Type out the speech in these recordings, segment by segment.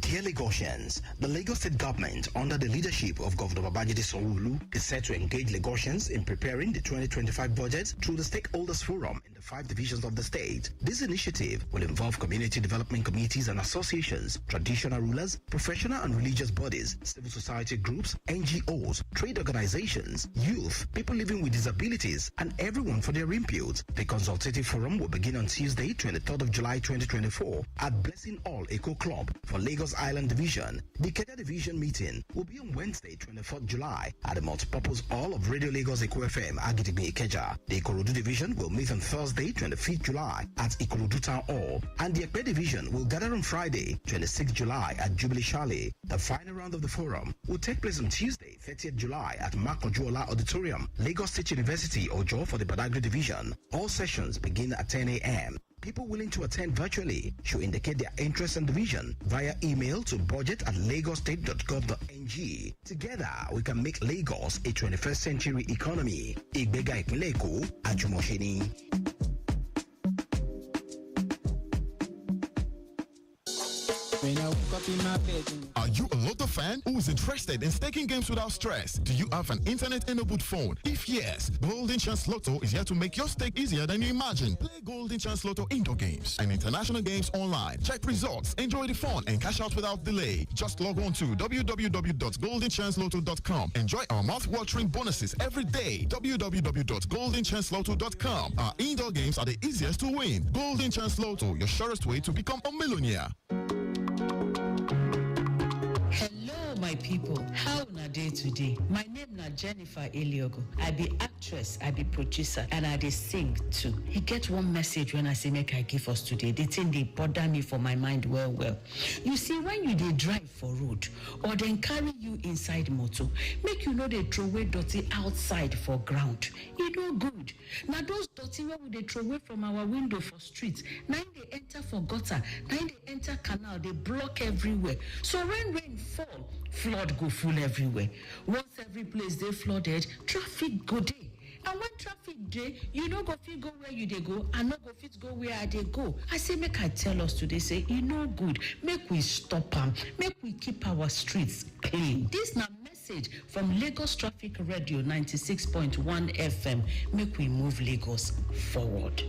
Dear Lagosians, the Lagos State government, under the leadership of Governor Babajide Sanwo-Olu, is set to engage Lagosians in preparing the 2025 budget through the Stakeholders Forum in the 5 divisions of the state. This initiative will involve community development committees and associations, traditional rulers, professional and religious bodies, civil society groups, NGOs, trade organizations, youth, people living with disabilities, and everyone for their input. The consultative forum will begin on Tuesday, 23rd of July 2024 at Blessing All Eco Club for Lagos Island Division. The Ikeja Division meeting will be on Wednesday, 24th July at the multipurpose hall of Radio Lagos Eco FM, Agidigbe Ikeja. The Ikorodu Division will meet on Thursday, 25th July at Ikorodu Town Hall, and the Ekpe Division will gather on Friday, 26th July at Jubilee Chalet. The final round of the forum will take place on Tuesday, 30th July at Mark Ojuola Auditorium, Lagos State University, Ojo for the Badagry Division. All sessions begin at 10 a.m. People willing to attend virtually should indicate their interest and division via email to budget@lagostate.gov.ng. Together, we can make Lagos a 21st century economy. Igbega Ìpínlẹ̀ Èkó, Àjùmọ̀ṣe. Are you a Lotto fan who is interested in staking games without stress? Do you have an internet-enabled phone? If yes, Golden Chance Lotto is here to make your stake easier than you imagine. Play Golden Chance Lotto indoor games and international games online. Check results, enjoy the fun, and cash out without delay. Just log on to www.goldenchancelotto.com. Enjoy our mouth-watering bonuses every day. www.goldenchancelotto.com. Our indoor games are the easiest to win. Golden Chance Lotto, your surest way to become a millionaire. Hello my people, how na day today? My name na Jennifer Eliogo. I be actress, I be producer, and I dey sing too. He get one message when I say make I give us today. The thing dey bother me for my mind well. You see, when you dey drive for road or then carry you inside motor, make you no dey throw away dirty outside for ground. E no good. Na those dirty wey we dey throw away from our window for street, na im dey enter for gutter, na im dey enter canal, dey block everywhere. So when rain fall, flood go full everywhere. Once every place dey flooded, traffic go dey. And when traffic dey, you no go fit go where you dey go, and no go fit go where I dey go. I say make I tell us today, say e no good. Make we stop am. Make we keep our streets clean. This na message from Lagos Traffic Radio 96.1 FM. Make we move Lagos forward.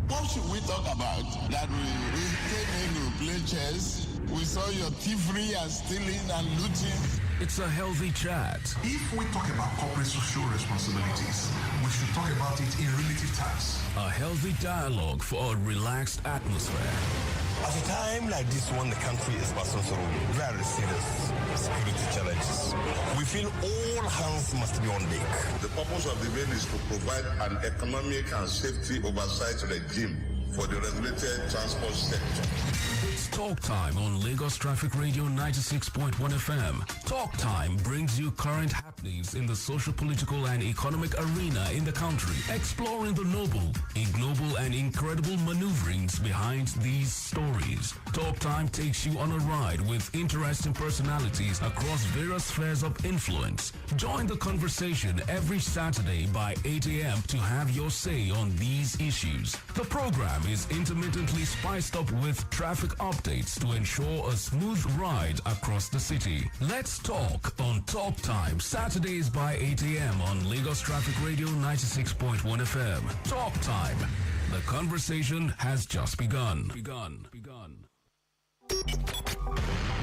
What should we talk about? That we came in to play chess, we saw your thievery and stealing and looting. It's a healthy chat. If we talk about corporate social responsibilities, we should talk about it in relative terms. A healthy dialogue for a relaxed atmosphere. At a time like this one, the country is passing through very serious security challenges. We feel all hands must be on deck. The purpose of the bill is to provide an economic and safety oversight regime for the regulated transport sector. It's Talk Time on Lagos Traffic Radio 96.1 FM. Talk Time brings you current happenings in the social, political, and economic arena in the country, exploring the noble, ignoble, and incredible maneuverings behind these stories. Talk Time takes you on a ride with interesting personalities across various spheres of influence. Join the conversation every Saturday by 8 a.m. to have your say on these issues. The program is intermittently spiced up with traffic updates to ensure a smooth ride across the city. Let's talk on Talk Time, Saturdays by 8 a.m. on Lagos Traffic Radio 96.1 FM. Talk Time. The conversation has just begun.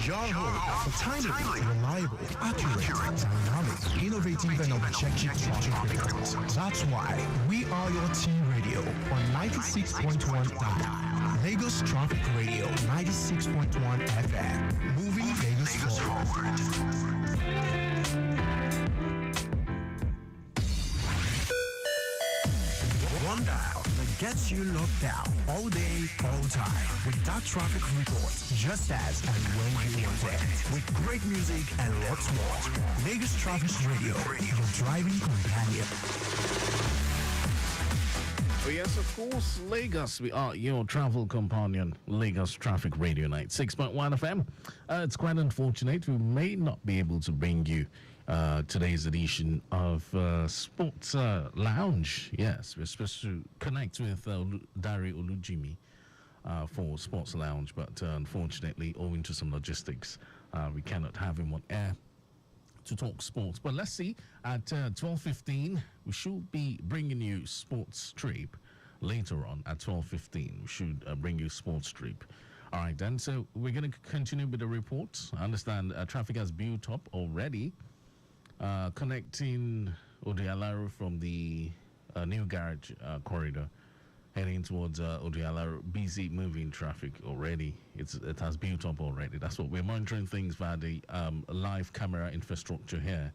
Your home for timely, reliable, accurate, dynamic, innovative, and objective traffic reports. That's why we are your team radio on 96.1 FM. Lagos Traffic Radio 96.1 FM. Moving Lagos forward. One dial that gets you locked down all day, all time. With that traffic report, just as and when you want it. With great music and lots more. Lagos Traffic Radio, your driving companion. Oh yes, of course, Lagos. We are your travel companion, Lagos Traffic Radio 96.1 FM. It's quite unfortunate we may not be able to bring you today's edition of Sports Lounge. Yes, we're supposed to connect with Dari Olujimi for Sports Lounge, but unfortunately, owing to some logistics, we cannot have him on air to talk sports. But let's see, at 12:15, we should be bringing you Sports Trip. Later on at 12:15, we should bring you Sports Trip. All right, then. So we're going to continue with the reports. I understand traffic has built up already, connecting Odialaro from the new garage corridor, heading towards Odialaro. Busy moving traffic already. It has built up already. That's what we're monitoring things via the live camera infrastructure here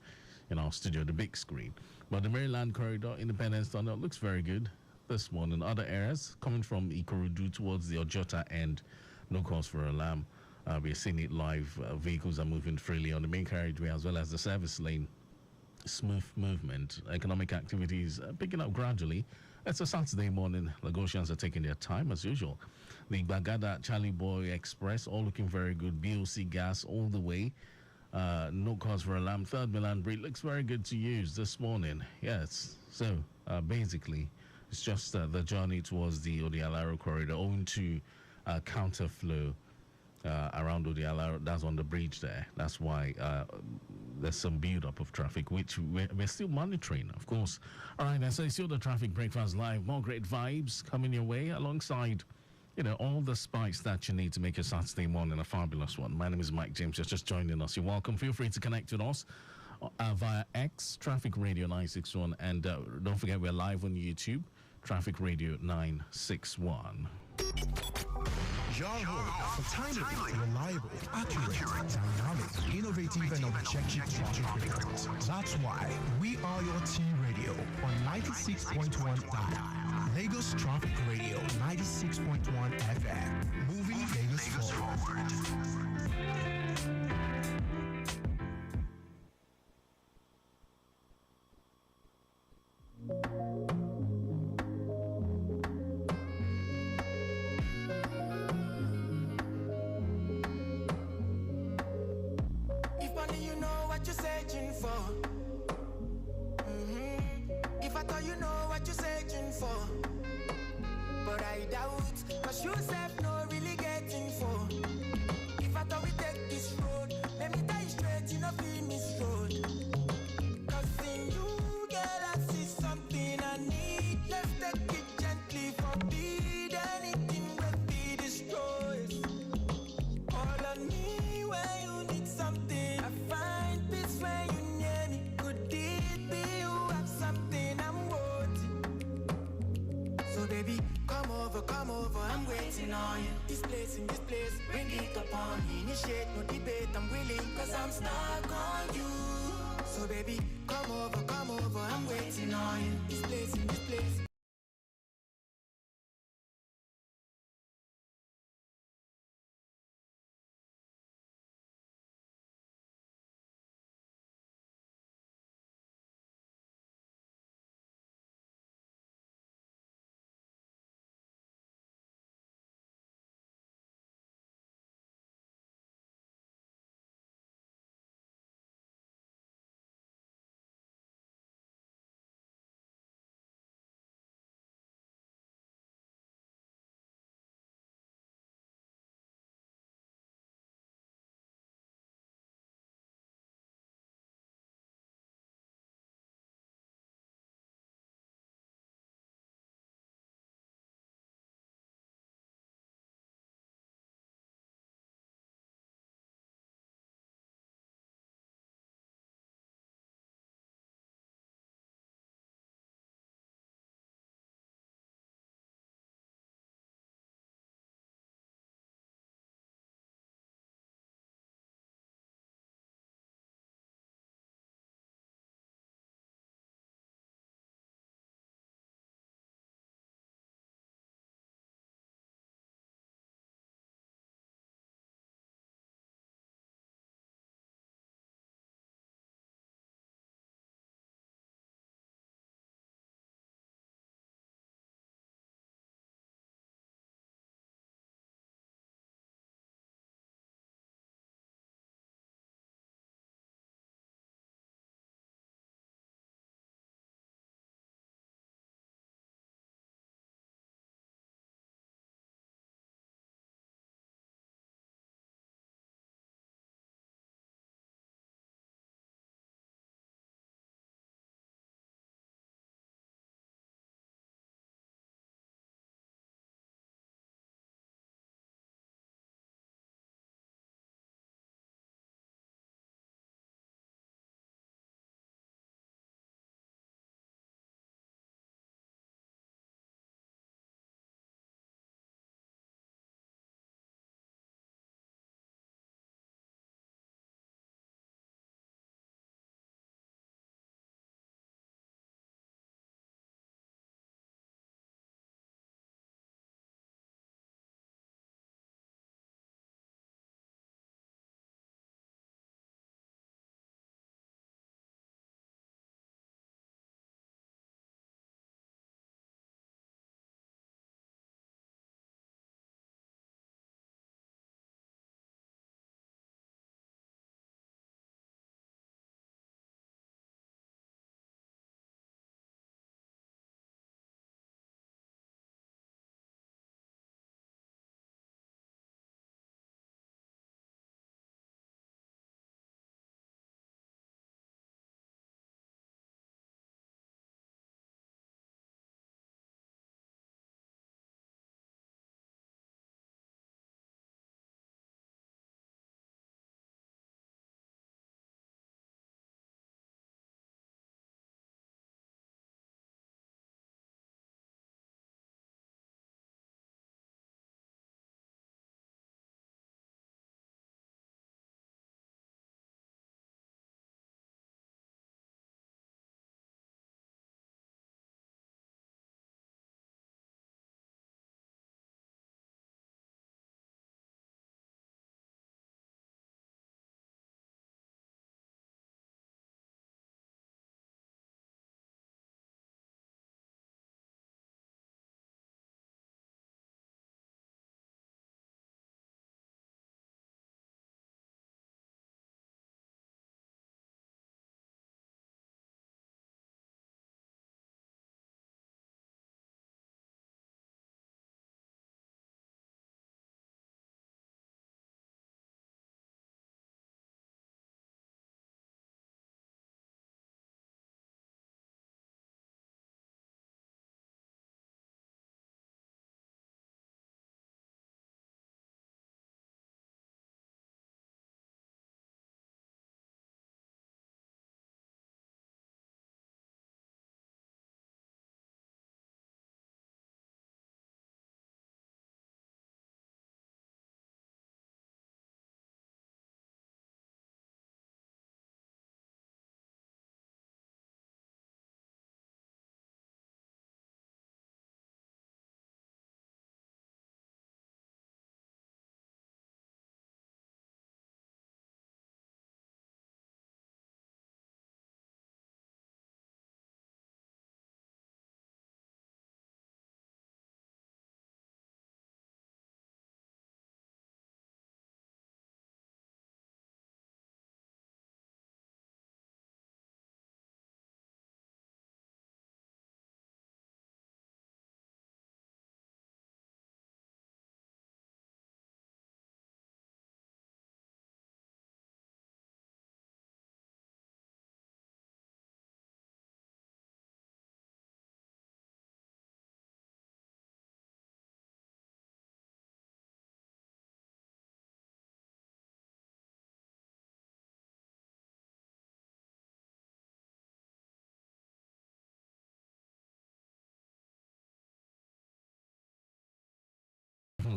in our studio, the big screen. But the Maryland corridor, Independence Tunnel, looks very good this morning. Other areas coming from Ikorodu towards the Ojota end, no cause for alarm. We're seeing it live. Vehicles are moving freely on the main carriageway as well as the service lane. Smooth movement. Economic activities picking up gradually. It's a Saturday morning. Lagosians are taking their time as usual. The Bagada Charlie Boy Express, all looking very good. BOC gas all the way. No cause for alarm. Third Milan Bridge looks very good to use this morning. Yes. So basically, it's just the journey towards the Odialaro corridor owing to counterflow around Odialaro. That's on the bridge there. That's why there's some build-up of traffic, which we're still monitoring, of course. All right, so it's still the Traffic Breakfast Live. More great vibes coming your way alongside, all the spice that you need to make your Saturday morning a fabulous one. My name is Mike James. You're just joining us. You're welcome. Feel free to connect with us via X, Traffic Radio 961. And don't forget, we're live on YouTube, Traffic Radio 961. Your home for timely, reliable, accurate, dynamic, innovative, and objective traffic reports. That's why we are your T Radio on 96.1 dial. Lagos Traffic Radio 96.1 FM. Moving Lagos forward. Initiate no debate, I'm willing, cause I'm stuck on you. So baby, come over, I'm waiting on you. This place.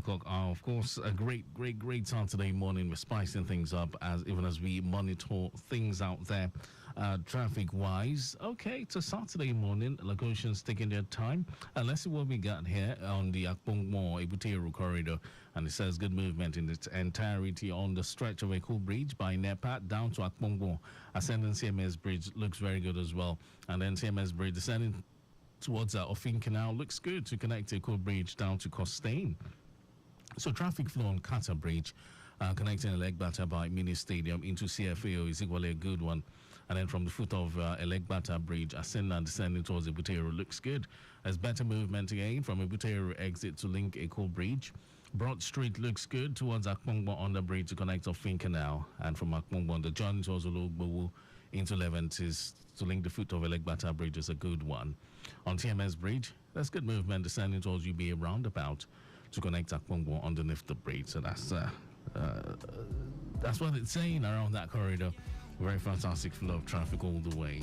o'clock hour. Of course, a great Saturday morning. We're spicing things up as we monitor things out there traffic-wise. Okay, it's a Saturday morning. Lagosians taking their time. Let's see what we got here on the Akpongmo-Ebutero corridor. And it says good movement in its entirety on the stretch of Eko Bridge by Nepa down to Akpongmo. Ascending CMS Bridge looks very good as well. And then CMS Bridge descending towards Offin Canal looks good to connect Eko Bridge down to Costain. So traffic flow on Kata Bridge connecting Elegbata by Mini Stadium into CFAO is equally a good one. And then from the foot of Elegbata Bridge, ascending and descending towards Ebutero looks good. There's better movement again from Ebutero exit to link Eko Bridge. Broad Street looks good towards Akpongbo on the bridge to connect Offin Canal. And from Akpongbo, the journey towards Ologbowo into Leventis to link the foot of Elegbata Bridge is a good one. On TMS Bridge, there's good movement descending towards UBA roundabout to connect Akpongbo underneath the bridge. So that's what it's saying around that corridor. Very fantastic flow of traffic all the way.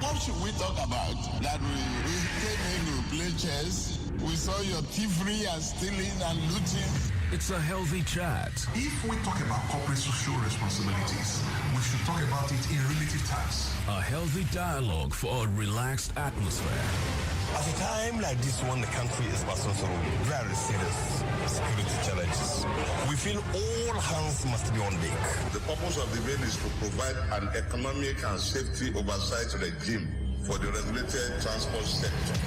What should we talk about? That we came in to play chess. We saw your thievery and stealing and looting. It's a healthy chat. If we talk about corporate social responsibilities, we should talk about it in relative terms. A healthy dialogue for a relaxed atmosphere. At a time like this when the country is passing through very serious security challenges, we feel all hands must be on deck. The purpose of the bill is to provide an economic and safety oversight regime for the regulated transport sector.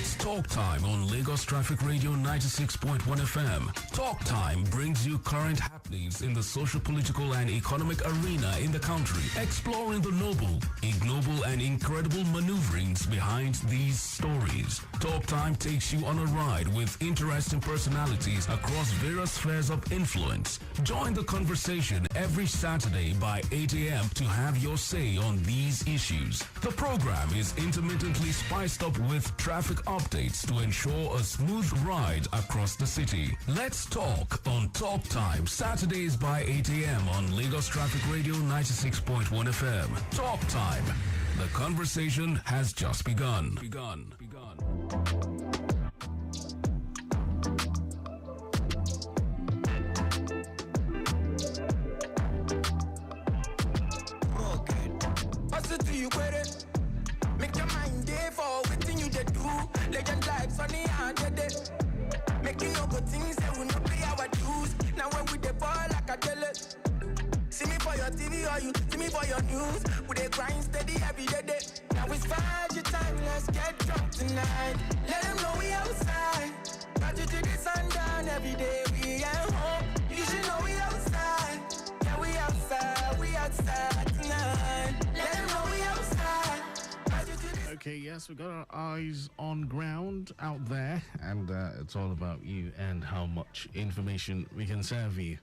It's Talk Time on Lagos Traffic Radio 96.1 FM. Talk Time brings you current happenings in the social, political, and economic arena in the country, exploring the noble, ignoble, and incredible maneuverings behind these stories. Talk Time takes you on a ride with interesting personalities across various spheres of influence. Join the conversation every Saturday by 8 a.m. to have your say on these issues. The program is intermittently spiced up with traffic updates to ensure a smooth ride across the city. Let's talk on Talk Time, Saturdays by 8 a.m. on Lagos Traffic Radio 96.1 FM. Talk Time. The conversation has just begun. Make your mind day for everything you did do. Legend lives on the hand you did. Making your good things that will not pay our dues. Now when we the ball like a tell it. See me for your TV or you see me for your news. We they grind steady every day. Now it's your time, let's get drunk tonight. Let them know we outside. Got you to the sundown every day. We at home, you should know we outside. Yeah, we outside tonight. Let them know we outside. Okay, yes, we've got our eyes on ground out there, and it's all about you and how much information we can serve you.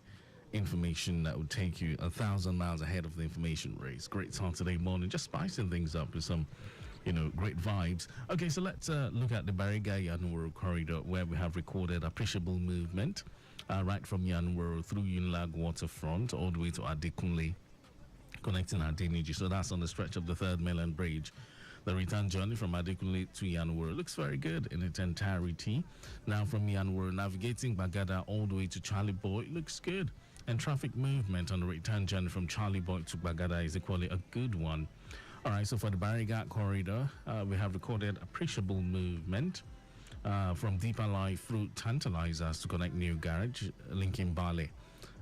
Information that would take you 1,000 miles ahead of the information race. Great Saturday morning, just spicing things up with some, great vibes. Okay, so let's look at the Bariga Yanwuru corridor, where we have recorded appreciable movement right from Yanwuru through Yunlag waterfront all the way to Adekunle, connecting Adeniji. So that's on the stretch of the 3rd Mainland Bridge. The return journey from Adekunle to Yanwuru looks very good in its entirety. Now from Yanwuru, navigating Bagada all the way to Charlie Boy looks good. And traffic movement on the return journey from Charlie Boy to Bagada is equally a good one. All right, so for the Bariga corridor, we have recorded appreciable movement from Deeper Life through Tantalizers to connect New Garage, linking Bali,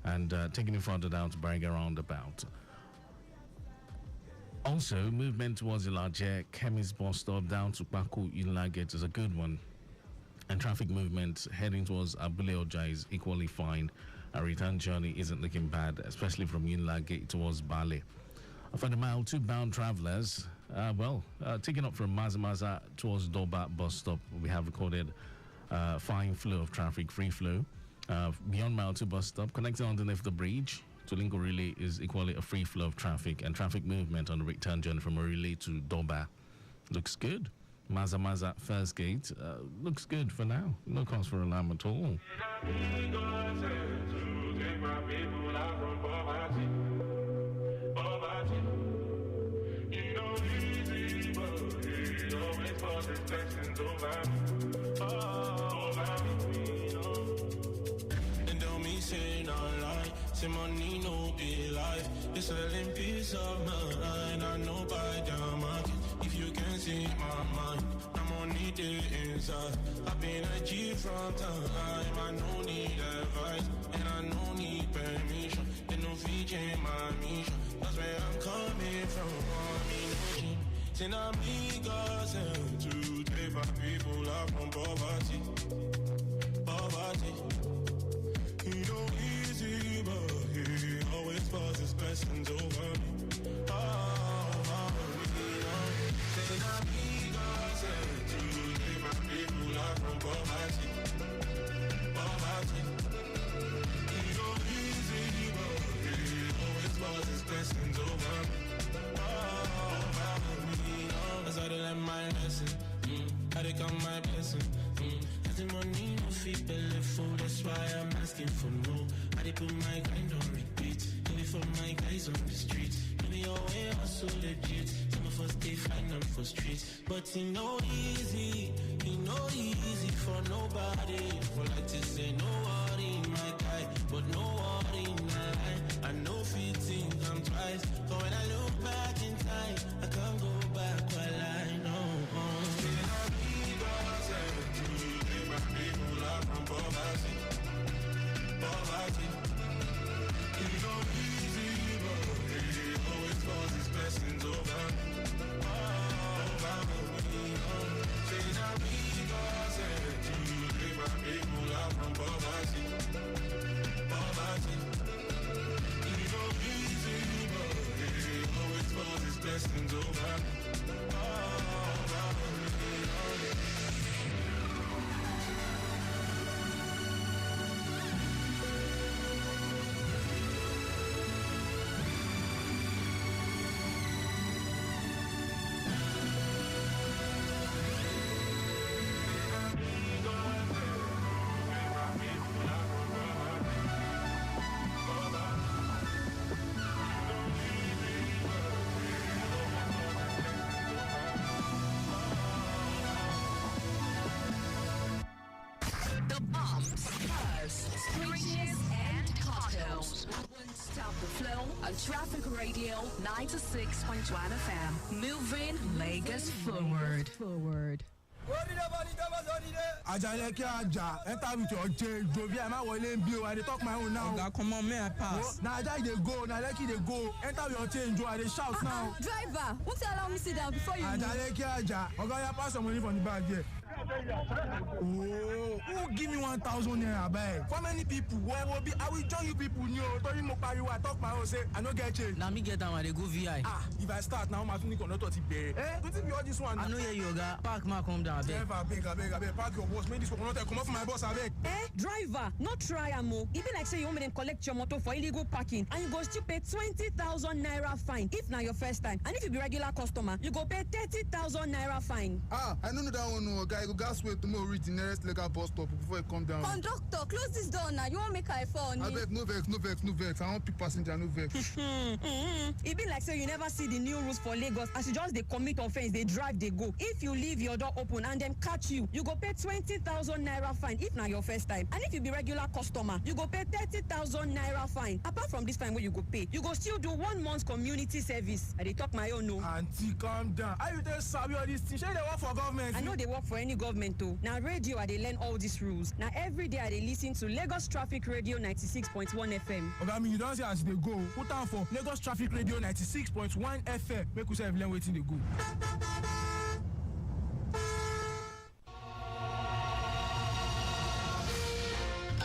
and taking it further down to Bariga roundabout. Also, movement towards Ilaje Chemist bus stop down to Baku Unlagate is a good one. And traffic movement heading towards Abule Oja is equally fine. Our return journey isn't looking bad, especially from Unlagate towards Bali. For the mile 2 bound travelers, taking up from Mazamaza towards Doba bus stop, we have recorded fine flow of traffic, free flow. Beyond mile 2 bus stop, connecting underneath the bridge to Lingo Relay is equally a free flow of traffic, and traffic movement on the return journey from Relay to Doba looks good. Maza first gate looks good for now. No cause for alarm at all. Money no be life. It's selling peace of mind. I know by the market. If you can see my mind, I'm on the inside. I've been a G from time. I no need advice and I no need permission. They no feature my mission. That's where I'm coming from. I'm in Send amigos and to take my people out from poverty. You know easy, but he always pours his blessings over me. Send amigos and to take my people out from poverty. You know easy, but he always pours his blessings over me. As I learn my lesson, I they come my blessing. The money no fit belly full, that's why I'm asking for more. I they put my grind on repeat, only for my guys on the street. In your way, I'm so legit. Some of us they find them for streets, but it no easy for nobody. For like to say no worry, my guy, but no worry, nah. I know fitting come twice, but when I look back in time, I can't go back while I know. From poverty. You know easy, but he always calls his blessings over me. Say now we go blessings over me. The bombs, bars, screeches, and cocktails won't stop the flow on Traffic Radio 96.1 FM. Moving Lagos forward. Ajaleke Aja, enter with your change. Jovi, I'm not willing to I dey talk my own now. Oga, come on, may I pass? Now Aja dey go, now Lekki dey go. Enter with your change, Joe. I dey shout now. Driver, won't you allow me sit down before you Ajaleke Aja, Oga, you pass some money from the bag here. Oh, who give me 1,000 naira bag? For many people, where will be? I will join you people. New, told you Mopari, I talk my own. Say I no get change. Now me get down, I dey go VI. Ah, if I start now, my finish cannot touch it. Eh? Don't think be all this one. I know you, Oga. Park man, come down. I beg. Park your boss. Make this one not come off my boss. I beg. Driver, not try amo. Even like say you want me to collect your motor for illegal parking, and you go still pay 20,000 naira fine if na your first time. And if you be regular customer, you go pay 30,000 naira fine. Ah, I know that one, no, guy. Go gas wait tomorrow reach the nearest legal bus stop before you come down. Conductor, close this door now. You won't make I fall. I beg, no vex. I want pick passenger, no vex. It be like say you never see the new rules for Lagos. As you just they commit offense, they drive, they go. If you leave your door open and them catch you, you go pay 20,000 naira fine if na your first time. And if you be regular customer, you go pay 30,000 naira fine. Apart from this fine where you go pay, you go still do 1 month community service. I dey talk my own no. Auntie, calm down. I you tell Sabi all this thing. Shey they work for government. I know they work for any government too. Now radio I dey learn all these rules. Now every day I dey listen to Lagos Traffic Radio 96.1 FM. Oga, me you don't say as they go. Put on for Lagos Traffic Radio 96.1 FM. Make we say learn waiting they go.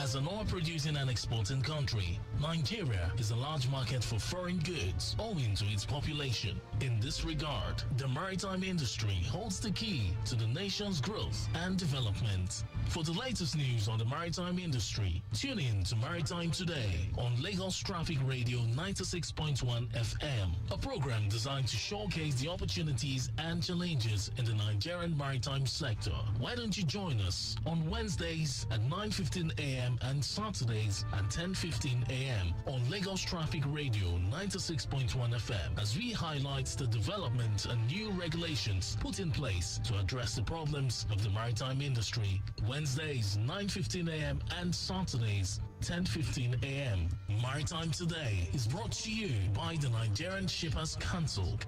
As an oil-producing and exporting country, Nigeria is a large market for foreign goods owing to its population. In this regard, the maritime industry holds the key to the nation's growth and development. For the latest news on the maritime industry, tune in to Maritime Today on Lagos Traffic Radio 96.1 FM, a program designed to showcase the opportunities and challenges in the Nigerian maritime sector. Why don't you join us on Wednesdays at 9:15 a.m. and Saturdays at 10:15 a.m. on Lagos Traffic Radio 96.1 FM as we highlight the development and new regulations put in place to address the problems of the maritime industry. Wednesdays 9:15 a.m. and Saturdays 10:15 a.m. Maritime Today is brought to you by the Nigerian Shippers Council.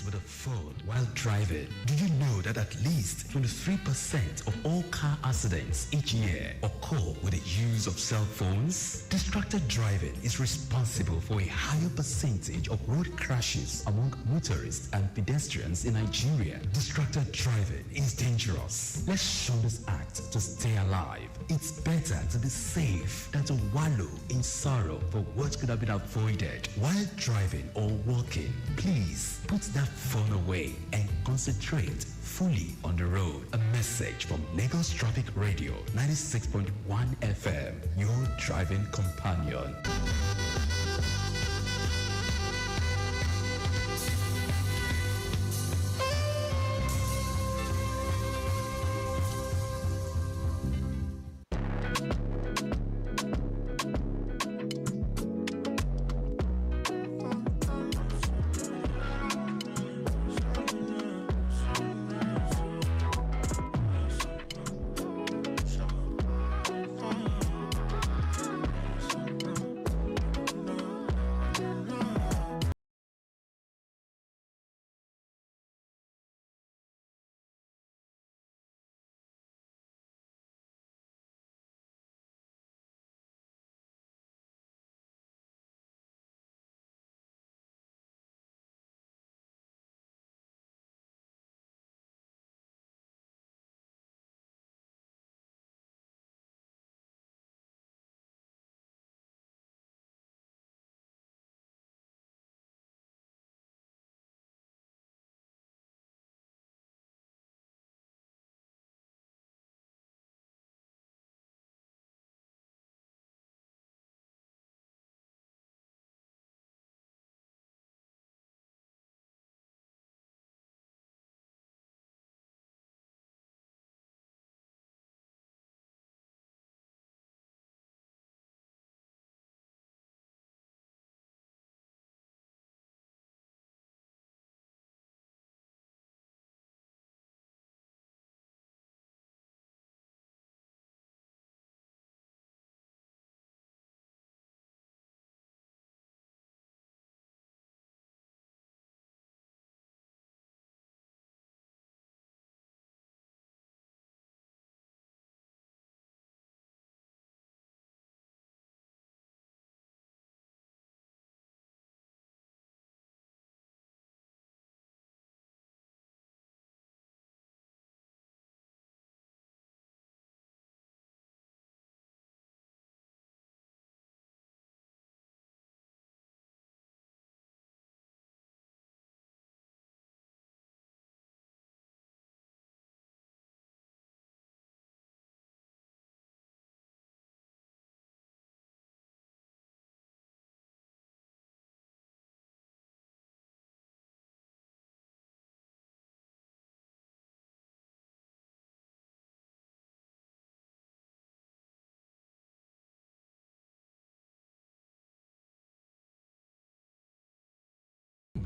With a phone while driving. Do you know that at least 23% of all car accidents each year occur with the use of cell phones? Distracted driving is responsible for a higher percentage of road crashes among motorists and pedestrians in Nigeria. Distracted driving is dangerous. Let's shun this act to stay alive. It's better to be safe than to wallow in sorrow for what could have been avoided. While driving or walking, please put that phone away and concentrate fully on the road. A message from Lagos Traffic Radio 96.1 FM, your driving companion.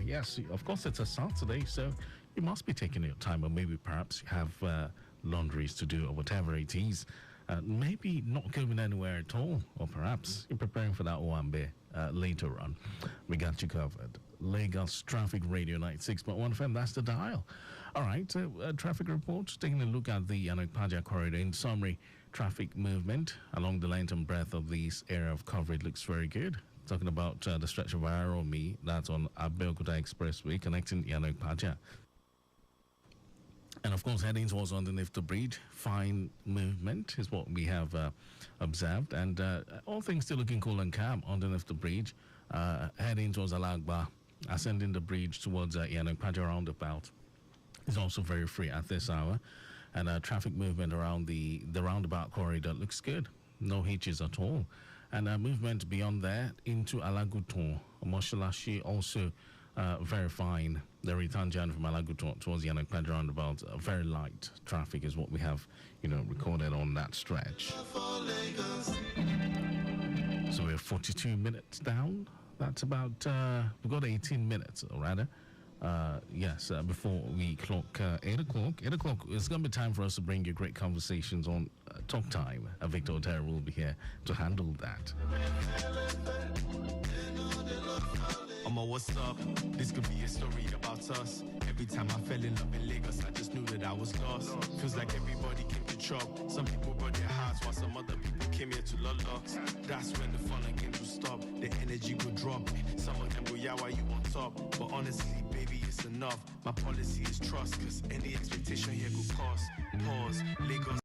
Yes, of course, it's a Saturday, so you must be taking your time, or maybe perhaps you have laundries to do, or whatever it is. Maybe not going anywhere at all, or perhaps you're preparing for that Owambe later on. We got you covered. Lagos Traffic Radio 96.1 FM, that's the dial. All right, traffic report, taking a look at the Yanokpaja corridor. In summary, traffic movement along the length and breadth of this area of coverage looks very good. Talking about the stretch of Aromi, that's on Abeokuta Expressway connecting Yanokpaja. And of course, heading towards underneath the bridge, fine movement is what we have observed. And all things still looking cool and calm underneath the bridge. Heading towards Alagba, ascending the bridge towards Yanokpaja roundabout is also very free at this hour. And traffic movement around the roundabout corridor looks good. No hitches at all. And movement beyond there into Alaguton, Moshalashi also very fine. The return journey from Alaguton towards the Yanokpaja roundabout, very light traffic is what we have, recorded on that stretch. So we're 42 minutes down. That's about, we've got 18 minutes, or rather. Yes, before we clock 8 o'clock. 8 o'clock, it's going to be time for us to bring you great conversations on Talk Time. Victor Oteri will be here to handle that. What's up? This could be a story about us. Every time I fell in love in Lagos, I just knew that I was lost. Feels like everybody came to chop. Some people brought their hearts, while some other people came here to lollox. That's when the fun again will stop. The energy will drop. Some of them go, yeah, why you on top? But honestly, baby, it's enough. My policy is trust, cause any expectation here could cost. Pause. Lagos.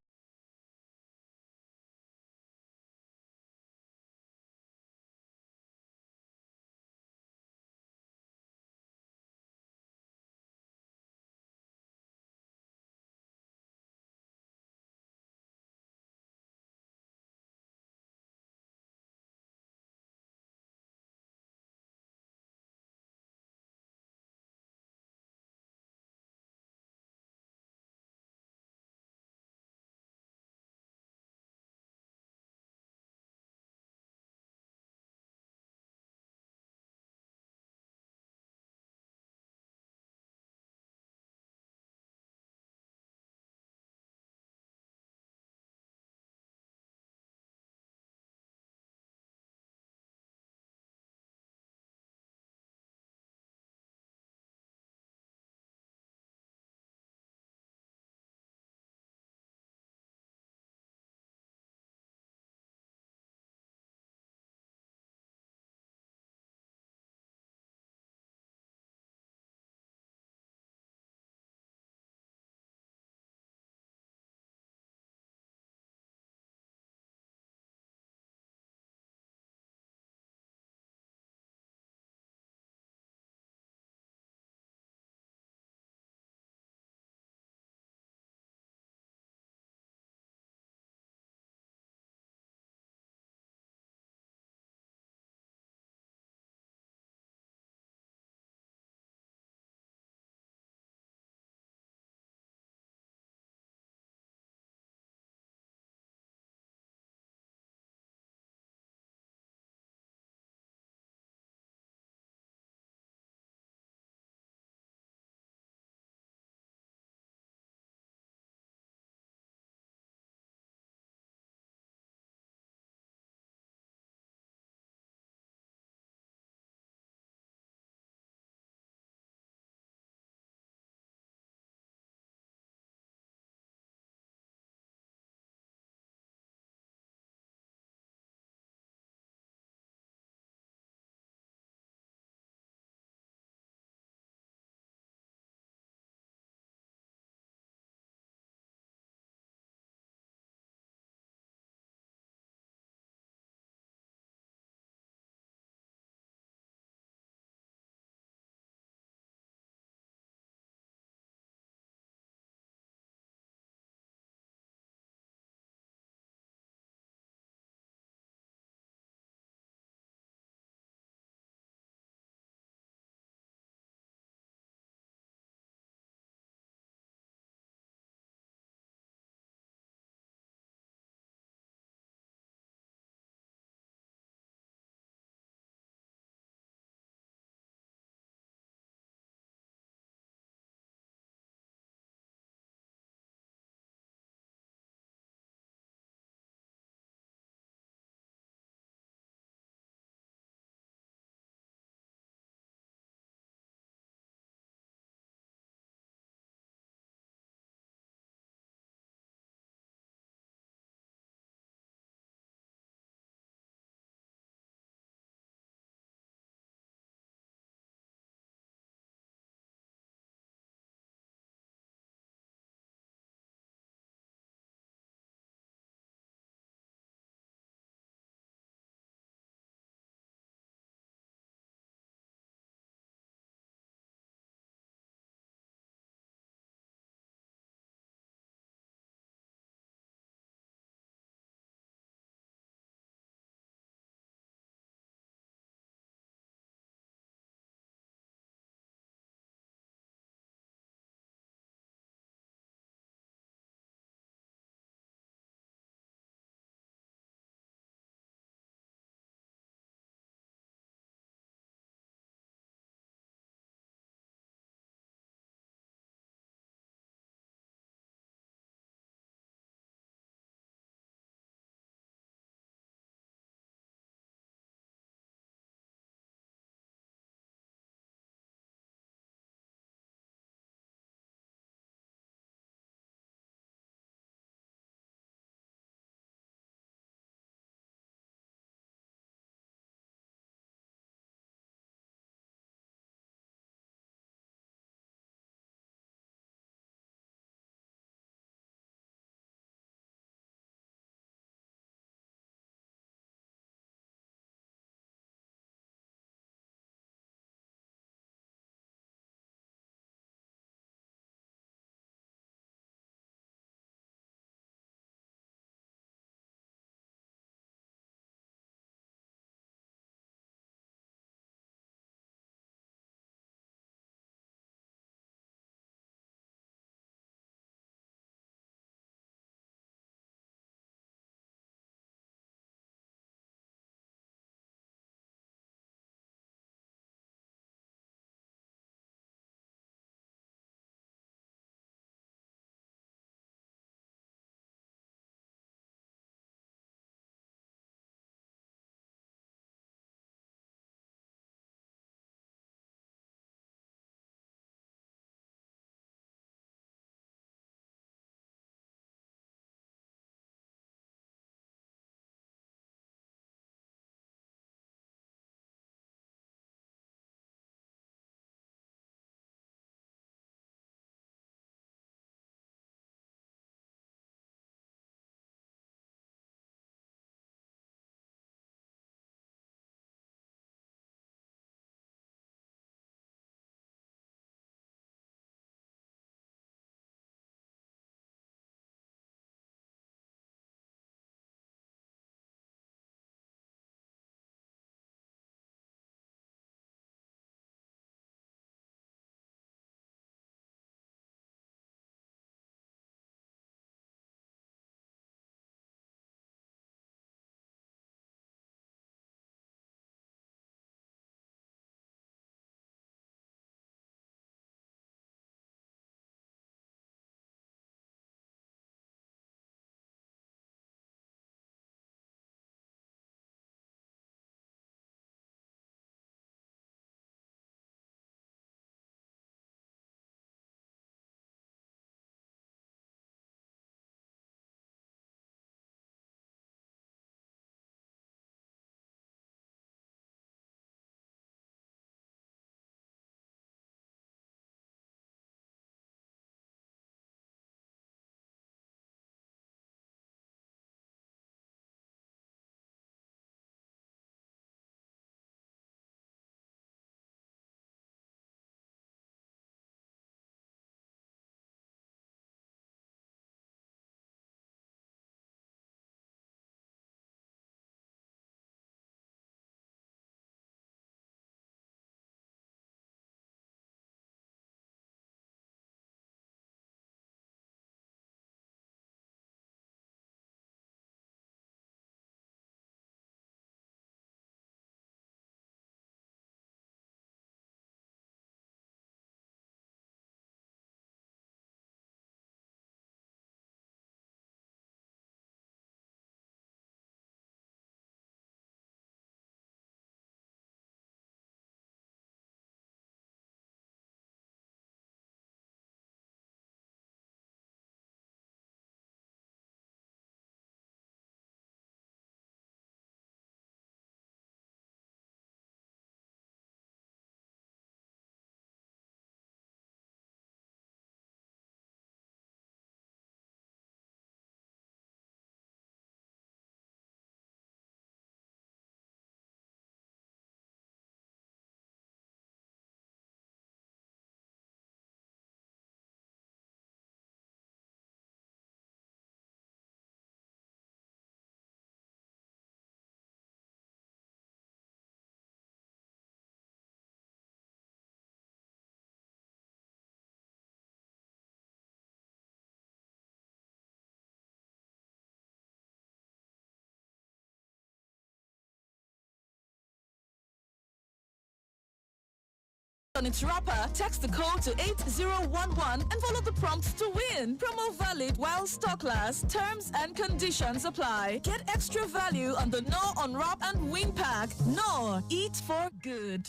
on its wrapper, text the code to 8011 and follow the prompts to win. Promo valid while stock lasts. Terms and conditions apply. Get extra value on the Knorr Unwrap and Win Pack. Knorr, eat for good.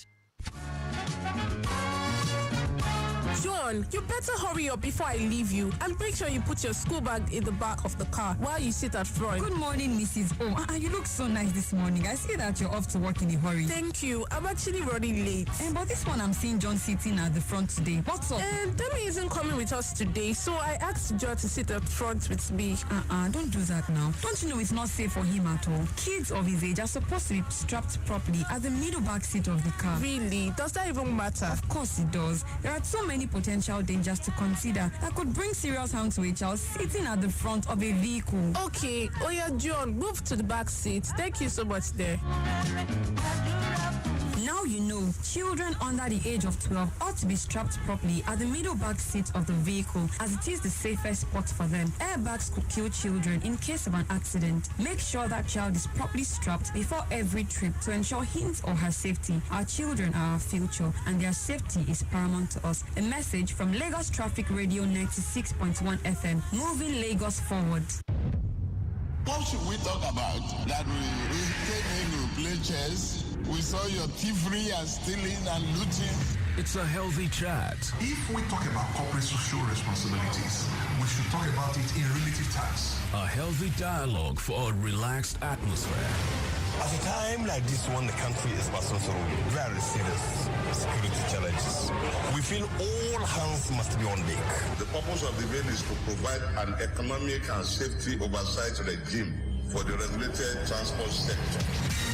John, you better hurry up before I leave you and make sure you put your school bag in the back of the car while you sit at front. Good morning, Mrs. O. You look so nice this morning. I see that you're off to work in a hurry. Thank you. I'm actually running late. But this one I'm seeing John sitting at the front today. What's up? Demi isn't coming with us today, so I asked John to sit up front with me. Don't do that now. Don't you know it's not safe for him at all? Kids of his age are supposed to be strapped properly at the middle back seat of the car. Really? Does that even matter? Of course it does. There are so many potential dangers to consider that could bring serious harm to a child sitting at the front of a vehicle. Okay. Oh yeah, John, move to the back seat. Thank you so much there. Now you know, children under the age of 12 ought to be strapped properly at the middle back seat of the vehicle, as it is the safest spot for them. Airbags could kill children in case of an accident. Make sure that child is properly strapped before every trip to ensure his or her safety. Our children are our future, and their safety is paramount to us. A message from Lagos Traffic Radio 96.1 FM, moving Lagos forward. What should we talk about? That we came in to play chess, we saw your thievery and stealing and looting. It's a healthy chat. If we talk about corporate social responsibilities, we should talk about it in relative terms. A healthy dialogue for a relaxed atmosphere. At a time like this one, the country is passing through very serious security challenges. We feel all hands must be on deck. The purpose of the bill is to provide an economic and safety oversight regime for the regulated transport sector.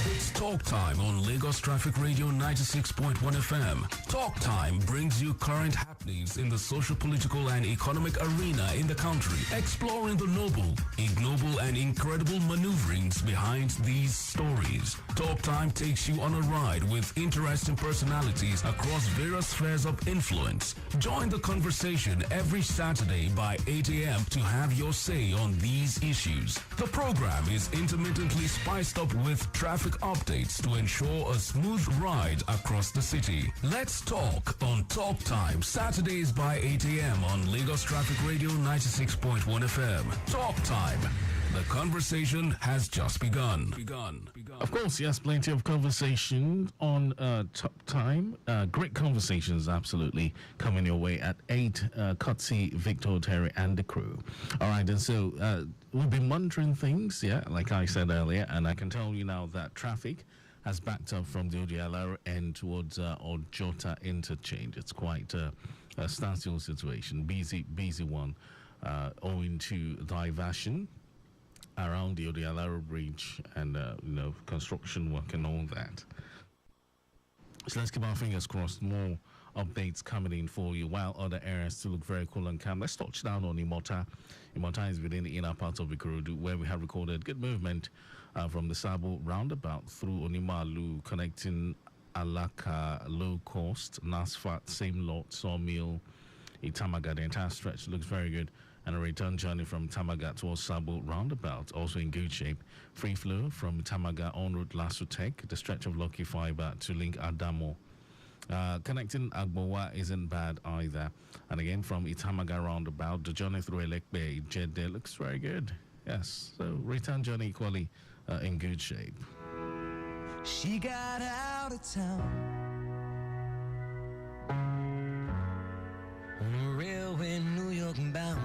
It's Talk Time on Lagos Traffic Radio 96.1 FM. Talk Time brings you current happenings in the social, political, and economic arena in the country, exploring the noble, ignoble, and incredible maneuverings behind these stories. Talk Time takes you on a ride with interesting personalities across various spheres of influence. Join the conversation every Saturday by 8 a.m. to have your say on these issues. The program is intermittently spiced up with traffic updates to ensure a smooth ride across the city. Let's talk on Talk Time, Saturdays by 8 a.m. on Lagos Traffic Radio 96.1 FM. Talk Time. The conversation has just begun. Of course, yes, plenty of conversation on Top Time. Great conversations, absolutely, coming your way at 8. Kotsi, Victor, Oteri, and the crew. All right, and so we've been monitoring things, yeah, like I said earlier, and I can tell you now that traffic has backed up from the Odialaro end towards Ojota interchange. It's quite a standstill situation, busy one, owing to diversion around the Odialaro Bridge and construction work and all that. So let's keep our fingers crossed. More updates coming in for you, while other areas still look very cool and calm. Let's touch down on Imota. Imota is within the inner part of Ikorodu, where we have recorded good movement from the Sabo roundabout through Onimalu, connecting Alaka, Low Coast, Nasfat, Same Lot, Sawmill, Itamaga. The entire stretch looks very good. And a return journey from Tamaga towards Sabo roundabout, also in good shape. Free flow from Tamaga en route Lasutek, the stretch of Lucky Fiber to link Adamo. Connecting Agbowa isn't bad either. And again, from Itamaga roundabout, the journey through Elekbe, Jeddah looks very good. Yes, so return journey equally in good shape. She got out of town on a railway, New York bound.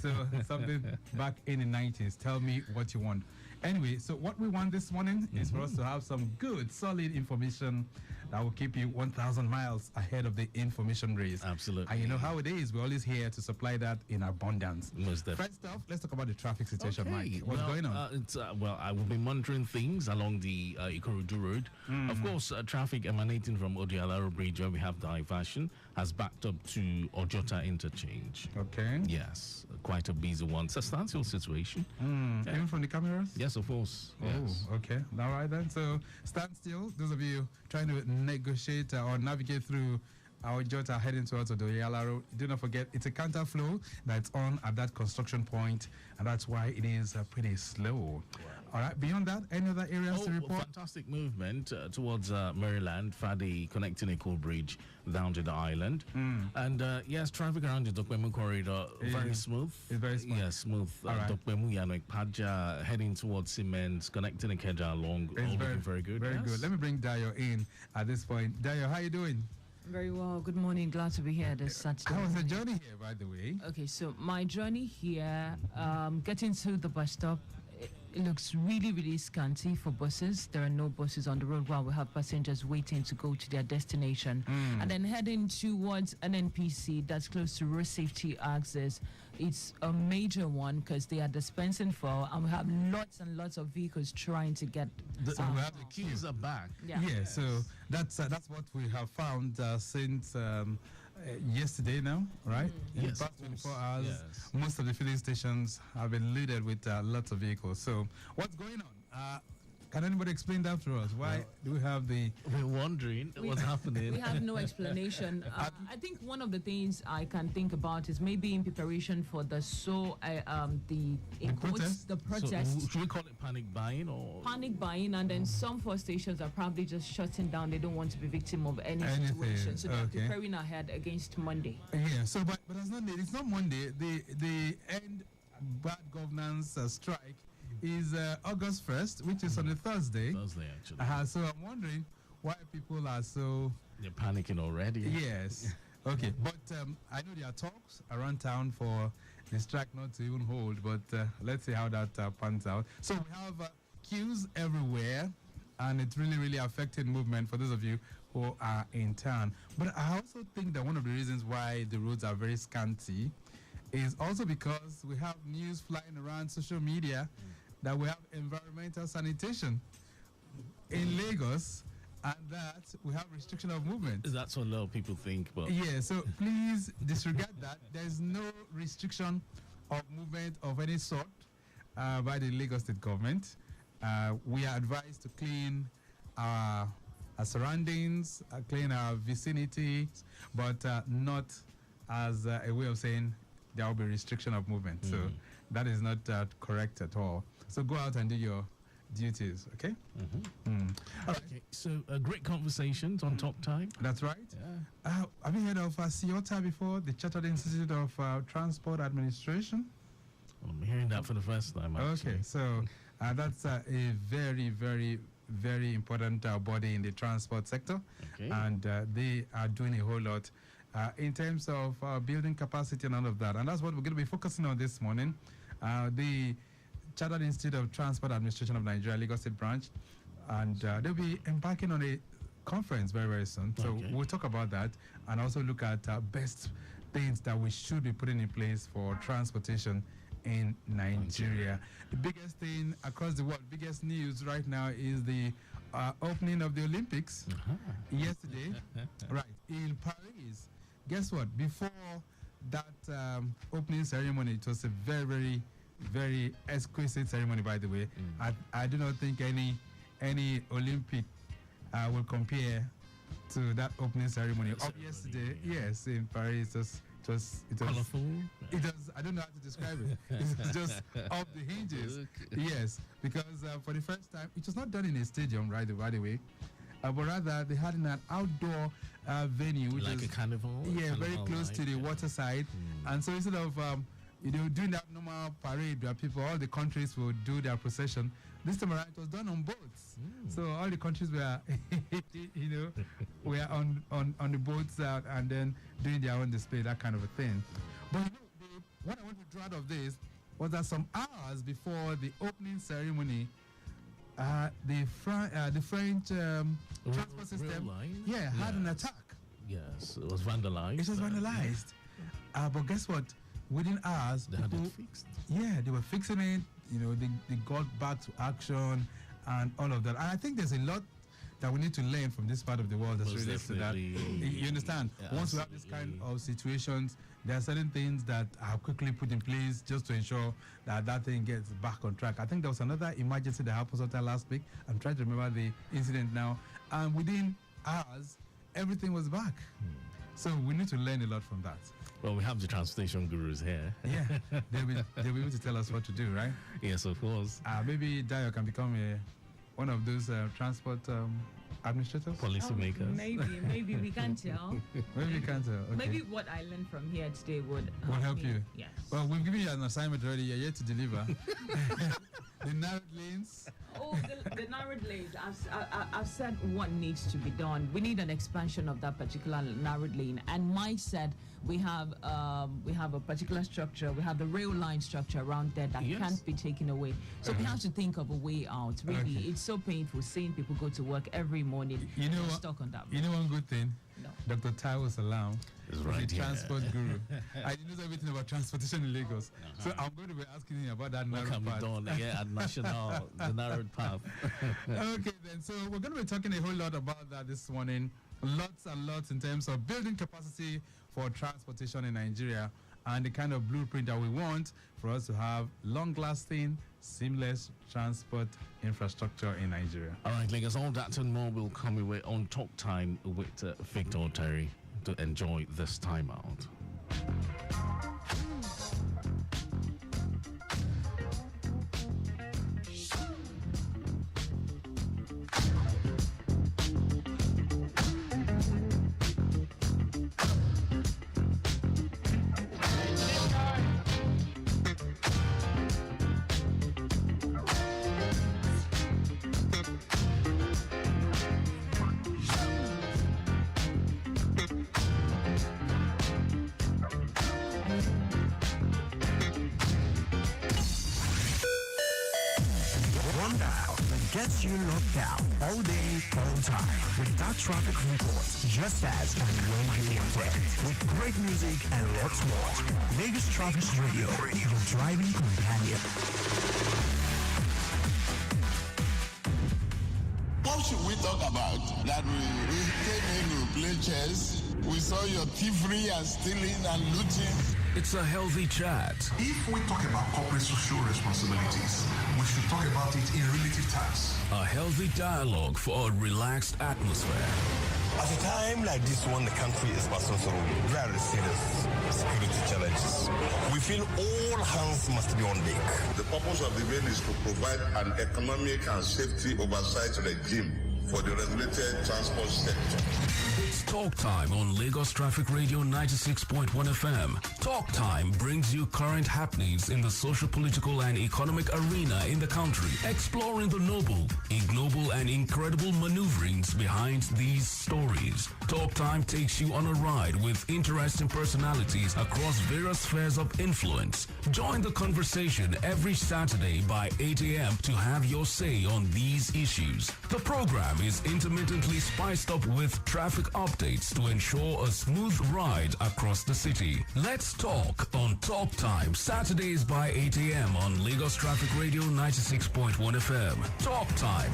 So something back in the 90s. Tell me what you want. Anyway, so what we want this morning is for us to have some good, solid information that will keep you 1,000 miles ahead of the information race. Absolutely. And you know how it is. We're always here to supply that in abundance. Most definitely. First off, let's talk about the traffic situation, Mike. What's well, going on? Well, I will be monitoring things along the Ikorodu Road. Of course, traffic emanating from Odialaro Bridge, where we have diversion, has backed up to Ojota Interchange. Okay. Yes, quite a busy one. It's a standstill situation. Even from the cameras? Yes, of course. Yes. Oh, okay. All right then. So stand still. Those of you trying to negotiate or navigate through our Jota heading towards the Yala Road, do not forget it's a counter flow that's on at that construction point, and that's why it is pretty slow. All right. Beyond that, any other areas to report? Fantastic movement towards Maryland, Fadi connecting a cool bridge down to the island. And yes, traffic around the Dokpemu corridor very smooth. It's very smooth. Yeah, smooth. Dokpemu Yanok Paja heading towards Cement, connecting Ikeja along. It's very good. Very good. Let me bring Dayo in at this point. Dayo, how you doing? Very well. Good morning. Glad to be here this Saturday. How was the journey here, by the way? Okay, so my journey here, getting to the bus stop, it looks really, really scanty for buses. There are no buses on the road while we have passengers waiting to go to their destination. And then heading towards an NPC that's close to road safety access. It's a major one because they are dispensing fuel, and we have lots and lots of vehicles trying to get. So we have the queues are back. Yeah. So that's what we have found since yesterday now, right? In Yes, the past of course. 24 hours, Yes. most of the filling stations have been loaded with lots of vehicles. So what's going on? Can anybody explain that to us? Why do we have the... We're wondering what's happening. We have no explanation. I think one of the things I can think about is maybe in preparation for the protest. So, should we call it panic buying or Panic buying, and then some four stations are probably just shutting down. They don't want to be victim of any situation, so they're preparing ahead against Monday. Yeah. So, but it's not Monday. The end bad governance strike is August 1st, which is on a Thursday. Thursday, actually. So I'm wondering why people are so... They're panicking already. Yes. Okay. But I know there are talks around town for the strike not to even hold, but let's see how that pans out. So we have queues everywhere, and it's really, really affecting movement for those of you who are in town. But I also think that one of the reasons why the roads are very scanty is also because we have news flying around social media that we have environmental sanitation in Lagos, and that we have restriction of movement. That's what a lot of people think. But Yeah, so please disregard that. There's no restriction of movement of any sort by the Lagos State government. We are advised to clean our surroundings, clean our vicinity, but not as a way of saying there will be restriction of movement. So that is not correct at all. So go out and do your duties, okay? Okay, so great conversations on Talk Time. That's right. Yeah. Have you heard of CIOTA before, the Chartered Institute of Transport Administration? I'm hearing that for the first time, actually. Okay, so that's a very, very, very important body in the transport sector. Okay. And they are doing a whole lot in terms of building capacity and all of that. And that's what we're going to be focusing on this morning. The Chartered Institute of Transport Administration of Nigeria, Lagos State branch, and they'll be embarking on a conference very, very soon. So we'll talk about that and also look at best things that we should be putting in place for transportation in Nigeria. The biggest thing across the world, biggest news right now is the opening of the Olympics yesterday, right, in Paris. Guess what? Before that opening ceremony, it was a very, very, very exquisite ceremony, by the way. I do not think any Olympic will compare to that opening ceremony of yesterday. Yes, in Paris, it was colorful. It was. I don't know how to describe it. It was just off the hinges. Yes, because for the first time, it was not done in a stadium, right? By the way, but rather they had in an outdoor venue, which like is a carnival. Yeah, very close to the waterside. And so instead of doing that normal parade where people, all the countries will do their procession, this time around it was done on boats. So all the countries were, were on the boats and then doing their own display, that kind of a thing. But what I want to draw out of this was that some hours before the opening ceremony, the French transport system had an attack. Yes, it was vandalized. It was vandalized. But guess what? Within hours, they had it fixed. Yeah, they were fixing it. You know, they got back to action and all of that. And I think there's a lot that we need to learn from this part of the world that's related to that. You understand? Yeah, once we have this kind of situations, there are certain things that are quickly put in place just to ensure that that thing gets back on track. I think there was another emergency that happened sometime last week. I'm trying to remember the incident now. And within hours, everything was back. So we need to learn a lot from that. Well, we have the transportation gurus here. Yeah, they'll be able to tell us what to do, right? Yes, of course. Maybe Dayo can become one of those transport administrators? Policymakers? Maybe we can't tell. Maybe we can't tell. Okay. Maybe what I learned from here today would help me. you. Yes. Well, we've given you an assignment already. You're yet to deliver. The narrowed lanes. Oh, the narrowed lanes. I've said what needs to be done. We need an expansion of that particular narrowed lane. And Mike said we have a particular structure. We have the rail line structure around there that can't be taken away. So we have to think of a way out. Really, it's so painful seeing people go to work every morning. You know what? Stuck on that. You know one good thing. No. Dr. Taiwo Salam is right the transport guru. I knows everything about transportation in Lagos. So I'm going to be asking him about that narrow path. What can be done at national, the narrowed path. Okay then, so we're going to be talking a whole lot about that this morning. Lots and lots in terms of building capacity for transportation in Nigeria and the kind of blueprint that we want for us to have long-lasting, seamless transport infrastructure in Nigeria. All right, Lagos, all that and more will come away on Talk Time with Victor Oteri to enjoy this time out. Gets you locked out all day, all time. Without traffic reports, just as and when you want it. With great music and lots more. Lagos Traffic Radio, your driving companion. What should we talk about? That we came in to play chess. We saw your thievery and stealing and looting. It's a healthy chat. If we talk about corporate social responsibilities, we should talk about it in relative terms. A healthy dialogue for a relaxed atmosphere. At a time like this one, the country is passing through very serious security challenges. We feel all hands must be on deck. The purpose of the bill is to provide an economic and safety oversight regime for the regulated transport sector. It's Talk Time on Lagos Traffic Radio 96.1 FM. Talk Time brings you current happenings in the social, political, and economic arena in the country, exploring the noble, ignoble, and incredible maneuverings behind these stories. Talk Time takes you on a ride with interesting personalities across various spheres of influence. Join the conversation every Saturday by 8 a.m. to have your say on these issues. The program is intermittently spiced up with traffic updates to ensure a smooth ride across the city. Let's talk on Talk Time, Saturdays by 8 a.m. on Lagos Traffic Radio 96.1 FM. Talk Time.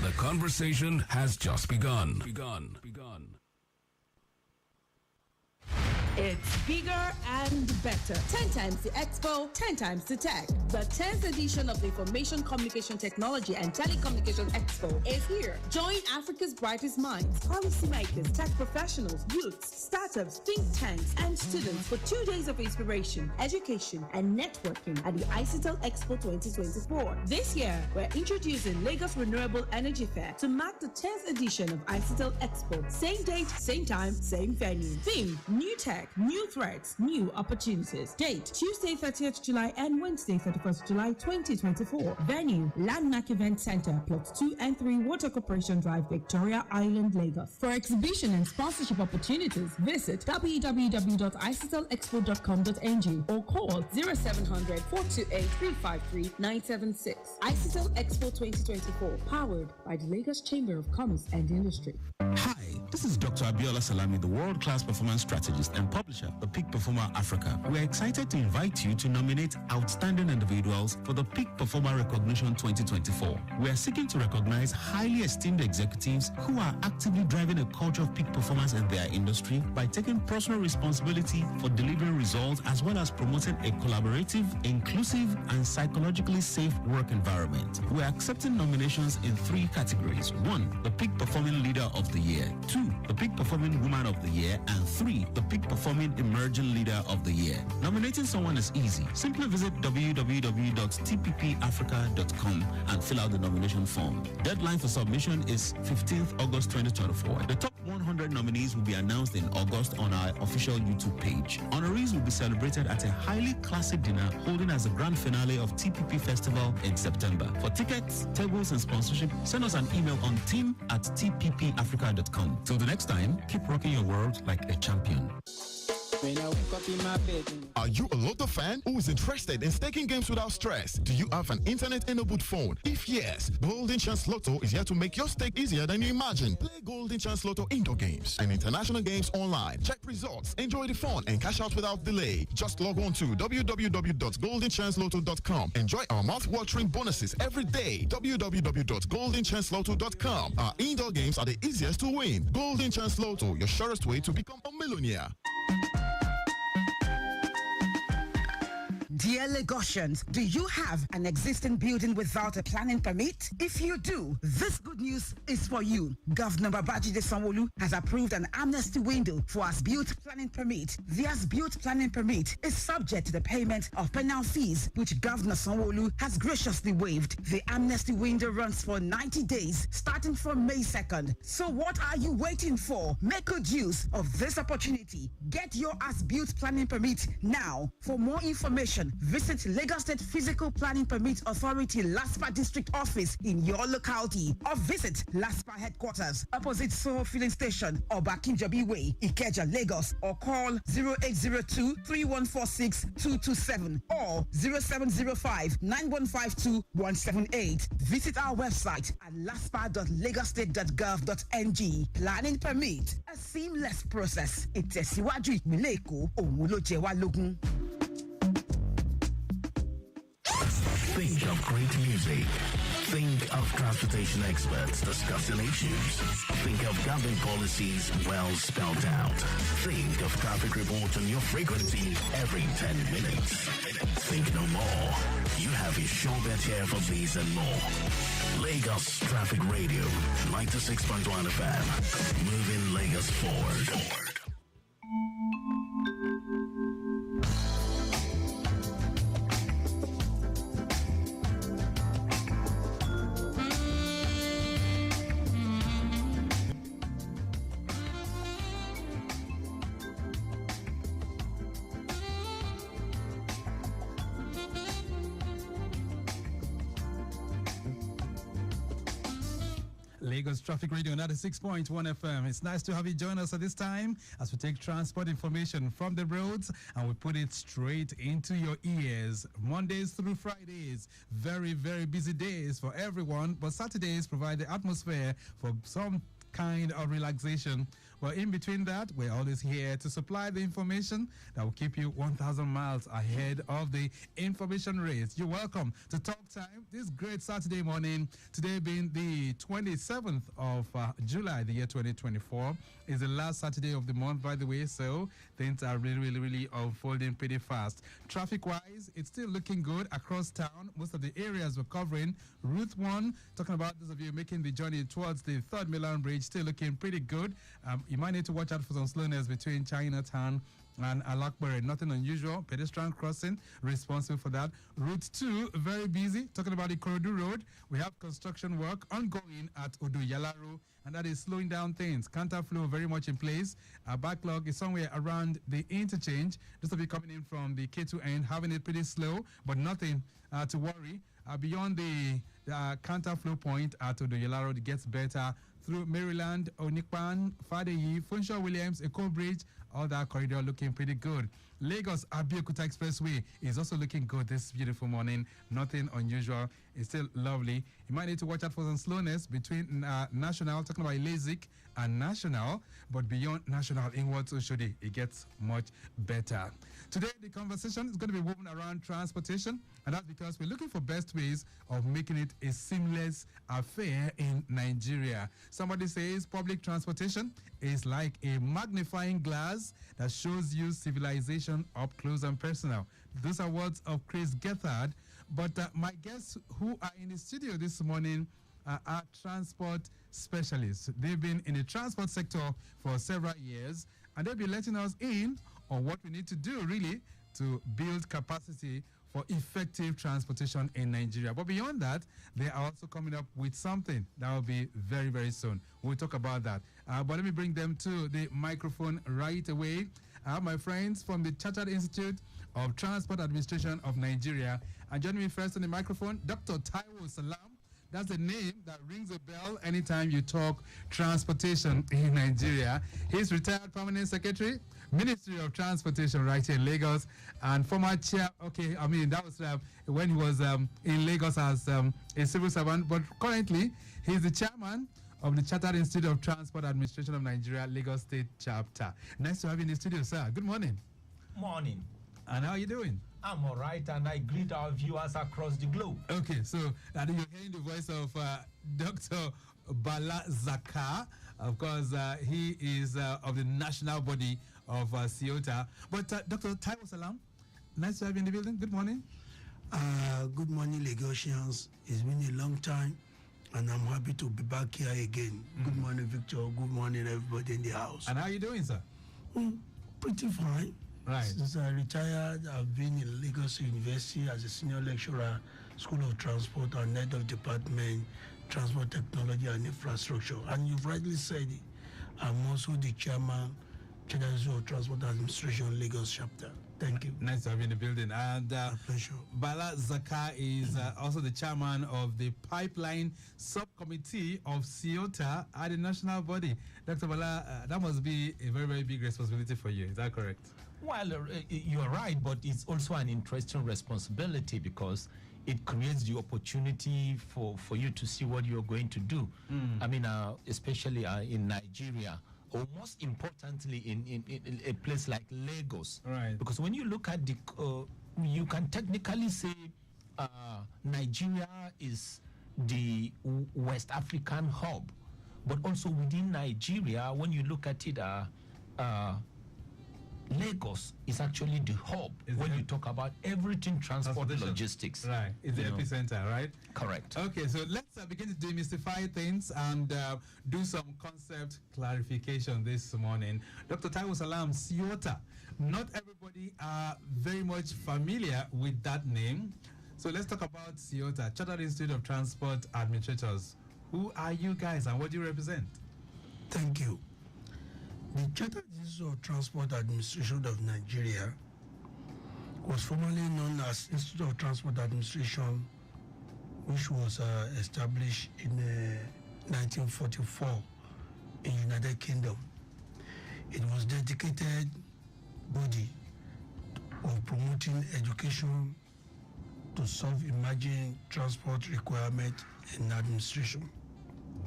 The conversation has just begun. It's bigger and better. 10 times the expo, 10 times the tech. The 10th edition of the Information Communication Technology and Telecommunication Expo is here. Join Africa's brightest minds, policymakers, tech professionals, youths, startups, think tanks, and students for 2 days of inspiration, education, and networking at the ICITEL Expo 2024. This year, we're introducing Lagos Renewable Energy Fair to mark the 10th edition of ICITEL Expo. Same date, same time, same venue. Theme, New Tech. Tech. New threats, new opportunities. Date Tuesday 30th July and Wednesday 31st July 2024. Venue Landmark Event Center, Plots 2 and 3, Water Corporation Drive, Victoria Island, Lagos. For exhibition and sponsorship opportunities, visit www.isitelexpo.com.ng or call 0700 428 353 976. Isitel Expo 2024, powered by the Lagos Chamber of Commerce and Industry. Hi, this is Dr. Abiola Salami, the world-class performance strategist and publisher of Peak Performer Africa. We're excited to invite you to nominate outstanding individuals for the Peak Performer Recognition 2024. We are seeking to recognize highly esteemed executives who are actively driving a culture of peak performance in their industry by taking personal responsibility for delivering results as well as promoting a collaborative, inclusive, and psychologically safe work environment. We are accepting nominations in 3 categories. 1, the Peak Performing Leader of the Year. 2, the Peak Performing Woman of the Year. And 3, the Peak Performing Emerging Leader of the Year. Nominating someone is easy. Simply visit www.tppafrica.com and fill out the nomination form. Deadline for submission is 15th August 2024. The top 100 nominees will be announced in August on our official YouTube page. Honorees will be celebrated at a highly classy dinner holding as a grand finale of TPP Festival in September. For tickets, tables, and sponsorship, send us an email on team@tppafrica.com. Till the next time, keep rocking your world like a champion. When I wake up in my bed. Are you a Lotto fan who is interested in staking games without stress? Do you have an internet-enabled phone? If yes, Golden Chance Lotto is here to make your stake easier than you imagine. Play Golden Chance Lotto indoor games and international games online. Check results, enjoy the fun, and cash out without delay. Just log on to www.goldenchancelotto.com. Enjoy our mouth-watering bonuses every day. www.goldenchancelotto.com. Our indoor games are the easiest to win. Golden Chance Lotto, your surest way to become a millionaire. Dear Lagosians, do you have an existing building without a planning permit? If you do, this good news is for you. Governor Babajide Sanwo-Olu has approved an amnesty window for as-built planning permit. The as-built planning permit is subject to the payment of penal fees, which Governor Sanwo-Olu has graciously waived. The amnesty window runs for 90 days, starting from May 2nd. So what are you waiting for? Make good use of this opportunity. Get your as-built planning permit now. For more information, visit Lagos State Physical Planning Permit Authority LASPA District Office in your locality or visit LASPA Headquarters opposite Soho Filling Station or Bakinjabi Way, Ikeja, Lagos, or call 0802-3146-227 or 0705-9152-178. Visit our website at laspa.lagostate.gov.ng. Planning Permit, a seamless process. Ìtẹ̀síwájú ìpínlẹ̀ Èkó, òun ló jẹ wá lógún. Think of great music. Think of transportation experts discussing issues. Think of government policies well spelled out. Think of traffic reports on your frequency every 10 minutes. Think no more. You have your show bet here for these and more. Lagos Traffic Radio, 96.1 FM. Moving Lagos forward. Lagos Traffic Radio 96.1 FM. It's nice to have you join us at this time as we take transport information from the roads and we put it straight into your ears. Mondays through Fridays, very, very busy days for everyone, but Saturdays provide the atmosphere for some kind of relaxation. Well, in between that, we're always here to supply the information that will keep you 1,000 miles ahead of the information race. You're welcome to Talk Time this great Saturday morning. Today being the 27th of July, the year 2024, is the last Saturday of the month, by the way, so things are really unfolding pretty fast. Traffic-wise, it's still looking good across town. Most of the areas we're covering, Route 1, talking about those of you making the journey towards the 3rd Milan Bridge, still looking pretty good. You might need to watch out for some slowness between Chinatown and Alakbere. Nothing unusual. Pedestrian crossing, responsible for that. Route 2, very busy. Talking about the Korodu Road, we have construction work ongoing at Odo-Yalaro, and that is slowing down things. Counterflow very much in place. Our backlog is somewhere around the interchange. This will be coming in from the K2 end, having it pretty slow, but nothing to worry. Beyond the counterflow point at Odo-Yalaro, it gets better through Maryland, Onikpan, Fadeyi, Funshaw Williams, Eco Bridge, all that corridor looking pretty good. Lagos Abeokuta Expressway is also looking good this beautiful morning. Nothing unusual. It's still lovely. You might need to watch out for some slowness between National, talking about Lasik, and National, but beyond National, inwards Oshodi, it gets much better. Today, the conversation is going to be woven around transportation, and that's because we're looking for best ways of making it a seamless affair in Nigeria. Somebody says public transportation is like a magnifying glass that shows you civilization up close and personal. Those are words of Chris Gethard, but my guests who are in the studio this morning are transport specialists. They've been in the transport sector for several years, and they'll be letting us in on what we need to do really to build capacity for effective transportation in Nigeria. But beyond that, they are also coming up with something that will be very, very soon. We'll talk about that. But let me bring them to the microphone right away. I have my friends from the Chartered Institute of Transport Administration of Nigeria. And joining me first on the microphone, Dr. Taiwo Salam. That's a name that rings a bell anytime you talk transportation in Nigeria. He's retired permanent secretary, Ministry of Transportation right here in Lagos, and former chair, that was when he was in Lagos as a civil servant, but currently he's the chairman of the Chartered Institute of Transport Administration of Nigeria, Lagos State Chapter. Nice to have you in the studio, sir. Good morning. Morning. And how are you doing? I'm all right, and I greet our viewers across the globe. Okay, so you're hearing the voice of Dr. Bala Zakar. Of course, he is of the national body of CIOTA. But Dr. Taiwo Salam, nice to have you in the building. Good morning. Good morning, Lagosians. It's been a long time, and I'm happy to be back here again. Good morning, Victor. Good morning, everybody in the house. And how are you doing, sir? Pretty fine. Right. Since I retired, I've been in Lagos University as a senior lecturer, School of Transport, and head of Department, Transport Technology and Infrastructure. And you've rightly said it, I'm also the chairman, Chartered Institute of Transport Administration, Lagos Chapter. Thank you. Nice to have you in the building. And pleasure. Bala Zakar is also the chairman of the Pipeline Subcommittee of CIOTA at the national body. Dr. Bala, that must be a very, very big responsibility for you. Is that correct? Well, you're right, but it's also an interesting responsibility because it creates the opportunity for you to see what you're going to do. I mean, especially in Nigeria, or most importantly in a place like Lagos. Right. Because when you look at the, you can technically say Nigeria is the West African hub. But also within Nigeria, when you look at it, Lagos is actually the hub when you talk about everything transport logistics. Right, it's the epicenter, right? Correct. Okay, so let's begin to demystify things and do some concept clarification this morning. Dr. Taiwo Salam, CIOTA. Not everybody are very much familiar with that name. So let's talk about CIOTA, Chartered Institute of Transport Administrators. Who are you guys and what do you represent? Thank you. The Chartered Institute of Transport Administration of Nigeria was formerly known as Institute of Transport Administration, which was established in 1944 in United Kingdom. It was dedicated body of promoting education to solve emerging transport requirements in administration.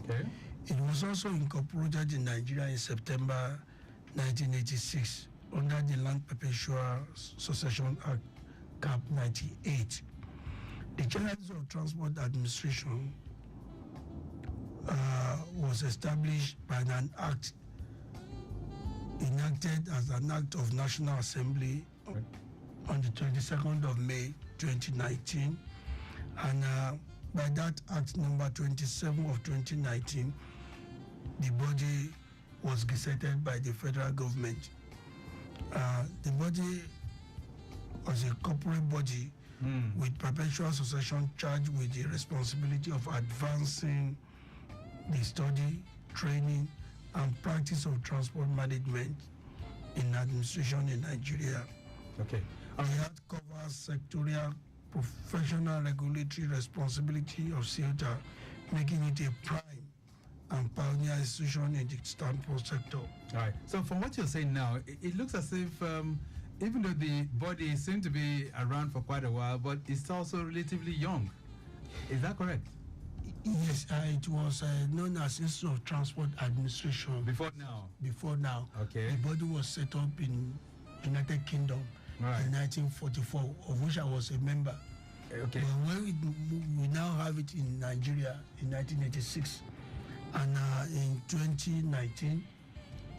Okay. It was also incorporated in Nigeria in September 1986 under the Land Perpetual Succession Act, Cap 98. The Chartered Institute of Transport Administration was established by an act enacted as an act of National Assembly on the 22nd of May 2019, and by that act number 27 of 2019, the body was gazetted by the federal government. The body was a corporate body with perpetual succession charged with the responsibility of advancing the study, training, and practice of transport management in administration in Nigeria. Okay. The act covers sectorial professional regulatory responsibility of CETA, making it a prime and pioneer institution in the transport sector. All right. So from what you're saying now, it looks as if even though the body seemed to be around for quite a while, but it's also relatively young. Is that correct? Yes, it was known as Institute of Transport Administration. Before now? Before now. Okay. The body was set up in United Kingdom in 1944, of which I was a member. Okay. But when we now have it in Nigeria in 1986, and in 2019,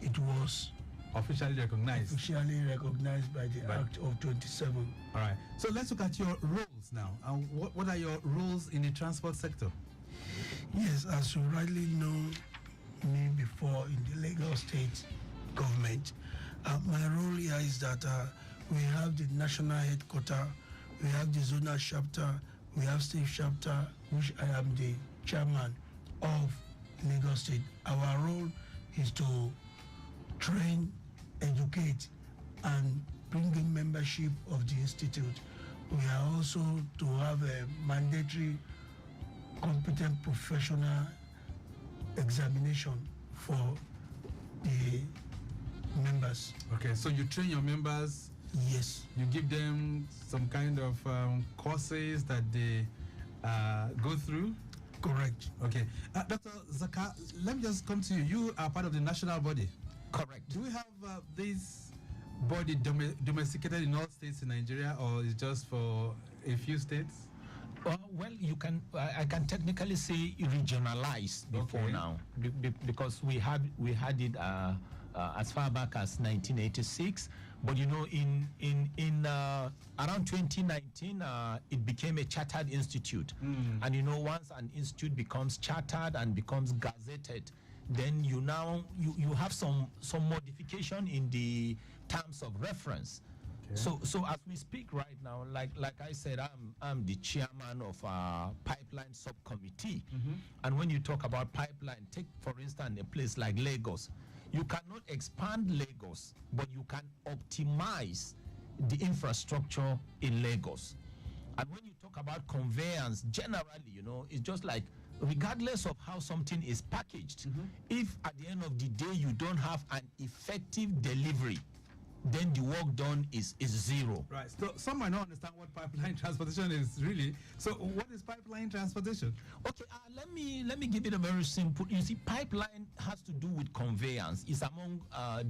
it was officially recognized. Officially recognized by the Act of 27. All right. So let's look at your roles now. And what are your roles in the transport sector? Yes, as you rightly know me before in the Lagos State government, my role here is that we have the national headquarters, we have the zonal chapter, we have state chapter, which I am the chairman of Lagos State. Our role is to train, educate, and bring in membership of the institute. We are also to have a mandatory competent professional examination for the members. Okay, so you train your members. Yes. You give them some kind of courses that they go through. Correct. Okay, Dr. Zaka, let me just come to you. You are part of the national body. Correct. Do we have this body domesticated in all states in Nigeria, or is just for a few states? Well, you can. I can technically say regionalized before now, because we had it as far back as 1986. But you know, in around 2019, it became a chartered institute. And you know, once an institute becomes chartered and becomes gazetted, then you have some modification in the terms of reference. So as we speak right now, like I said, I'm the chairman of our pipeline subcommittee. And when you talk about pipeline, take for instance a place like Lagos. You cannot expand Lagos, but you can optimize the infrastructure in Lagos. And when you talk about conveyance, generally, you know, it's just like regardless of how something is packaged, if at the end of the day you don't have an effective delivery, then the work done is zero. Right. So some might not understand what pipeline transportation is really. So what is pipeline transportation? Okay, let me give it a very simple. You see, pipeline has to do with conveyance. It's among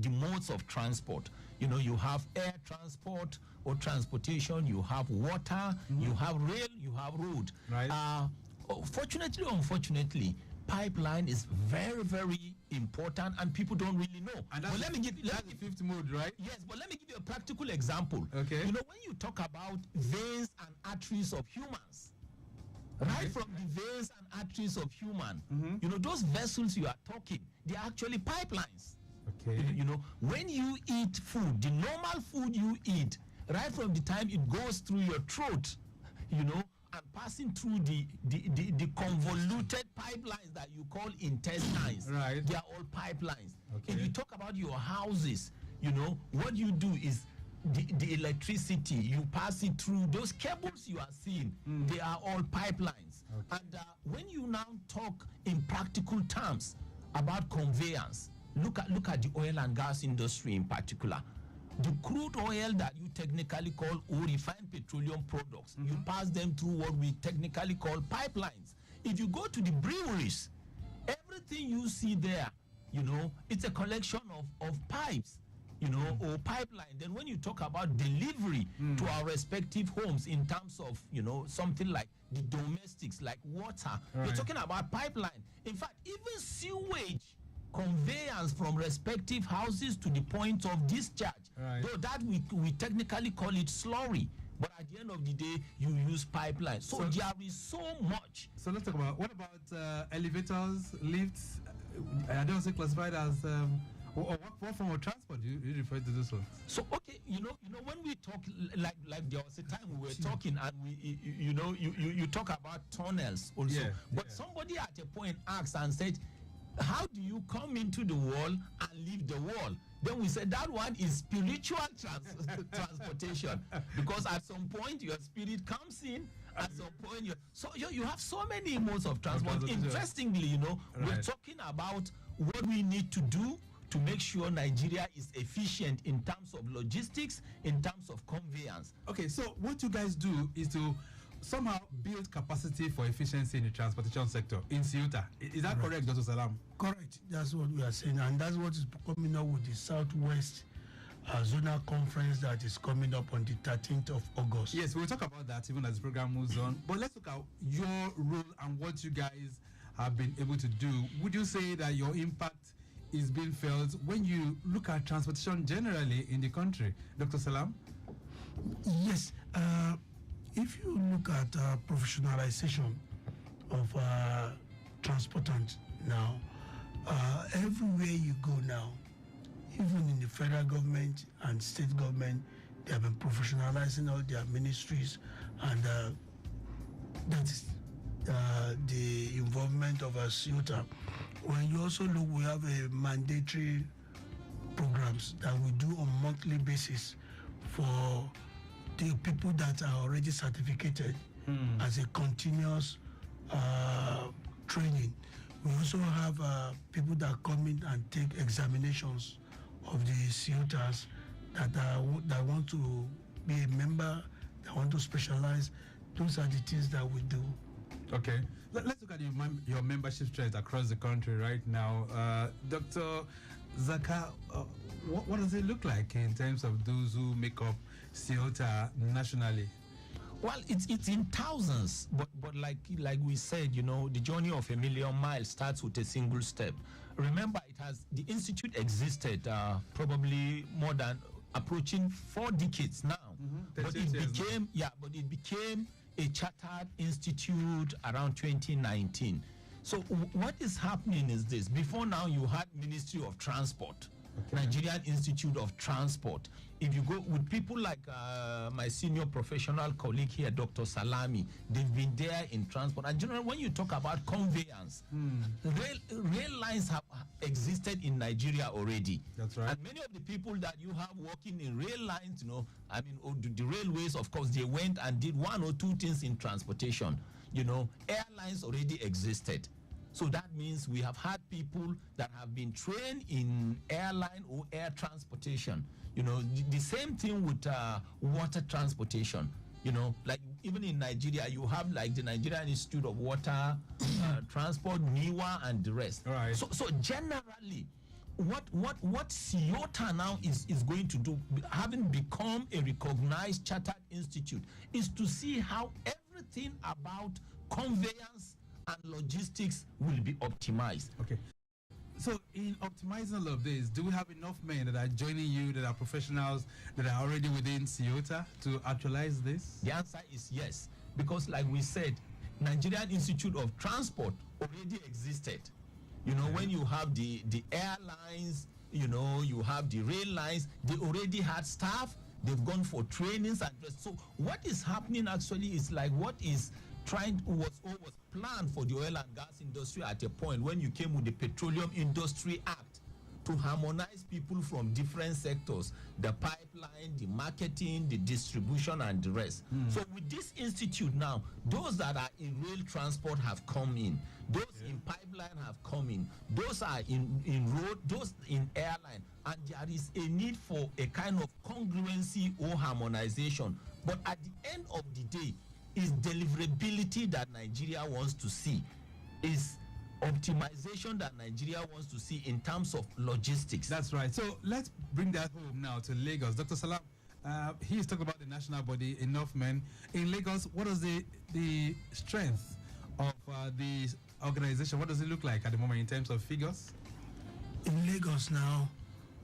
the modes of transport. You know, you have air transport or transportation, you have water, you have rail, you have road. Right. Fortunately or unfortunately, pipeline is very, very important, and people don't really know. And that's, let me give the fifth mode, right? Yes, but let me give you a practical example. Okay. You know, when you talk about veins and arteries of humans, right from the veins and arteries of human, you know, those vessels you are talking, they are actually pipelines. Okay. You know, when you eat food, the normal food you eat, right from the time it goes through your throat, you know, and passing through the convoluted pipelines that you call intestines. Right. They are all pipelines. Okay. If you talk about your houses, you know, what you do is the electricity, you pass it through those cables you are seeing. They are all pipelines. Okay. And when you now talk in practical terms about conveyance, look at the oil and gas industry in particular. The crude oil that you technically call or refined petroleum products, you pass them through what we technically call pipelines. If you go to the breweries, everything you see there, you know, it's a collection of pipes, you know, or pipeline. Then when you talk about delivery to our respective homes in terms of, you know, something like the domestics, like water, you're talking about pipeline. In fact, even sewage conveyance from respective houses to the point of discharge. Right. Though that we technically call it slurry. but at the end of the day, you use pipeline. So there is so much. So let's talk about, what about elevators, lifts? Are they also classified as or what form of transport you refer to this one? So okay, when we talk like there was a time we were talking and you talk about tunnels also, but somebody at a point asked and said, how do you come into the wall and leave the wall? Then we said that one is spiritual transportation, because at some point your spirit comes in, at some point you have so many modes of transport. Interestingly, we're talking about what we need to do to make sure Nigeria is efficient in terms of logistics, in terms of conveyance. Okay, so what you guys do is to somehow build capacity for efficiency in the transportation sector in Ceuta. Is that correct, Dr. Salam? Correct. That's what we are saying, and that's what is coming up with the Southwest Zonal Conference that is coming up on the 13th of August. Yes, we'll talk about that even as the program moves on. But let's look at your role and what you guys have been able to do. Would you say that your impact is being felt when you look at transportation generally in the country? Dr. Salam? Yes. If you look at professionalization of transportants now, everywhere you go now, even in the federal government and state government, they have been professionalizing all their ministries, and that is the involvement of Ceuta. When you also look, we have a mandatory programs that we do on monthly basis for the people that are already certificated as a continuous training. We also have people that come in and take examinations of the Ceutas that want to be a member, that want to specialize. Those are the things that we do. Okay. Let's look at your membership strength across the country right now. Dr. Zaka, what does it look like in terms of those who make up Ceuta nationally? Well, it's in thousands, but like we said, the journey of a million miles starts with a single step. Remember, the institute existed probably more than approaching 4 decades now. But it became a chartered institute around 2019. So what is happening is this: before now, you had Ministry of Transport, Nigerian Institute of Transport. If you go with people like my senior professional colleague here, Dr. Salami, they've been there in transport. And generally, when you talk about conveyance, rail lines have existed in Nigeria already. That's right. And many of the people that you have working in rail lines, the railways, of course, they went and did 1 or 2 things in transportation. Airlines already existed. So that means we have had people that have been trained in airline or air transportation. The same thing with water transportation. Like even in Nigeria, you have like the Nigerian Institute of Water Transport, NIWA, and the rest. All right. So generally, what Ceuta now is going to do, having become a recognized chartered institute, is to see how everything about conveyance and logistics will be optimized. Okay. So in optimizing all of this, do we have enough men that are joining you, that are professionals, that are already within Ceuta to actualize this? The answer is yes. Because like we said, Nigerian Institute of Transport already existed. When you have the airlines, you have the rail lines, they already had staff, they've gone for trainings. And so what is happening actually is like what is was planned for the oil and gas industry at a point when you came with the Petroleum Industry Act to harmonize people from different sectors, the pipeline, the marketing, the distribution, and the rest. So with this institute now, those that are in rail transport have come in, those in pipeline have come in, those are in road, those in airline, and there is a need for a kind of congruency or harmonization. But at the end of the day, is deliverability that Nigeria wants to see, is optimization that Nigeria wants to see in terms of logistics. That's right. So let's bring that home now to Lagos. Dr. Salam, he's talking about the national body, enough men. In Lagos, what is the strength of the organization? What does it look like at the moment in terms of figures? In Lagos now,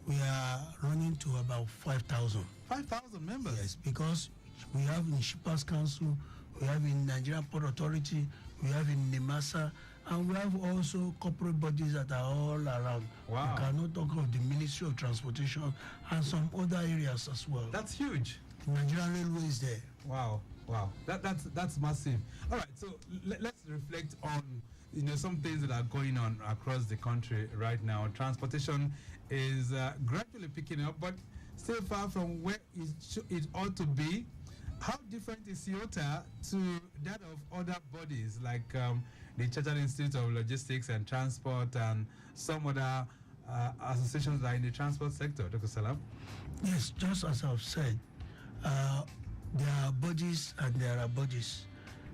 we are running to about 5,000. 5,000 members? Yes, because We have in Shippers Council, we have in Nigerian Port Authority, we have in NIMASA, and we have also corporate bodies that are all around. Wow. We cannot talk of the Ministry of Transportation and some other areas as well. That's huge. Nigerian Railway is there. Wow. That's massive. All right, so let's reflect on some things that are going on across the country right now. Transportation is gradually picking up, but still far from where it ought to be. How different is CIOTA to that of other bodies like the Chartered Institute of Logistics and Transport and some other associations that are in the transport sector, Dr. Salam? Yes, just as I've said, there are bodies and there are bodies.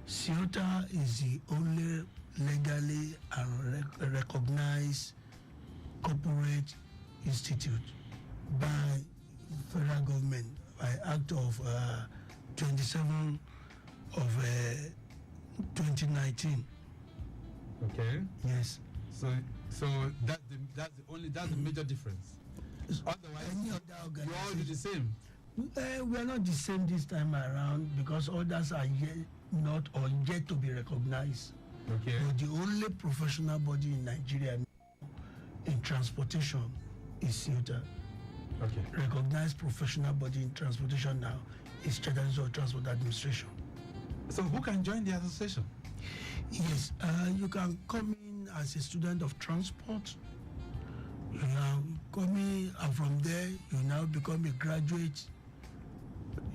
CIOTA is the only legally and recognized corporate institute by federal government by Act of 27 of 2019. Okay. Yes. So that's the major difference. Otherwise, you all do the same. We are not the same this time around because others are yet to be recognized. Okay. But the only professional body in Nigeria in transportation is CIOTA. Okay. Recognized professional body in transportation now is Chartered Institute of Transport Administration. So who can join the association? Yes, you can come in as a student of transport. You are coming, and from there you now become a graduate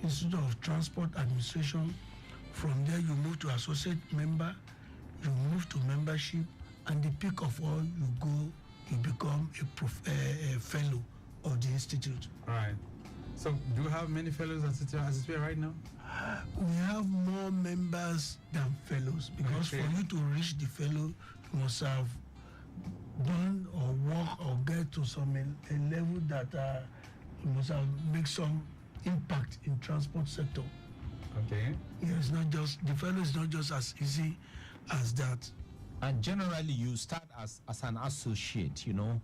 Institute of Transport Administration. From there you move to associate member, you move to membership, and the peak of all, you become a fellow of the institute. Right. So do you have many fellows at CIOTA right now? We have more members than fellows because for you to reach the fellow, you must have done or work or get to a level that you must have make some impact in transport sector. Okay. Yeah, it's not just the fellow is not just as easy as that. And generally, you start as an associate. You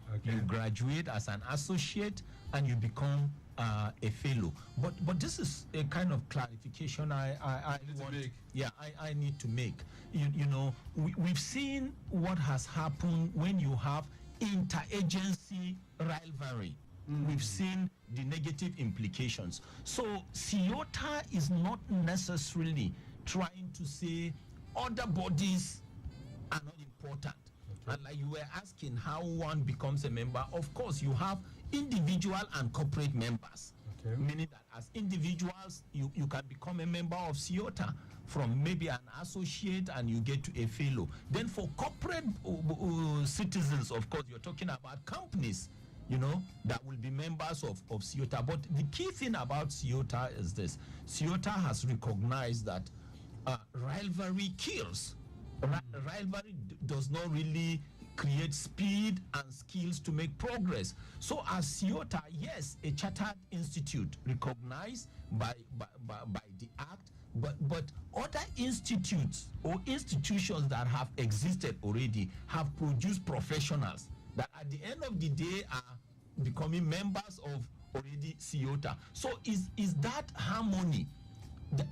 graduate as an associate, and you become a fellow. But this is a kind of clarification I need to make. We've seen what has happened when you have interagency rivalry. We've seen the negative implications. So CIOTA is not necessarily trying to say other bodies are not important. And like you were asking how one becomes a member, of course you have individual and corporate members. Meaning that as individuals, you can become a member of CIOTA from maybe an associate and you get to a fellow. Then for corporate citizens, of course, you're talking about companies, that will be members of CIOTA. But the key thing about CIOTA is this. CIOTA has recognized that rivalry kills. Rivalry does not really create speed and skills to make progress. So as CIOTA, yes, a chartered institute recognized by the act, but other institutes or institutions that have existed already have produced professionals that at the end of the day are becoming members of already CIOTA. So is that harmony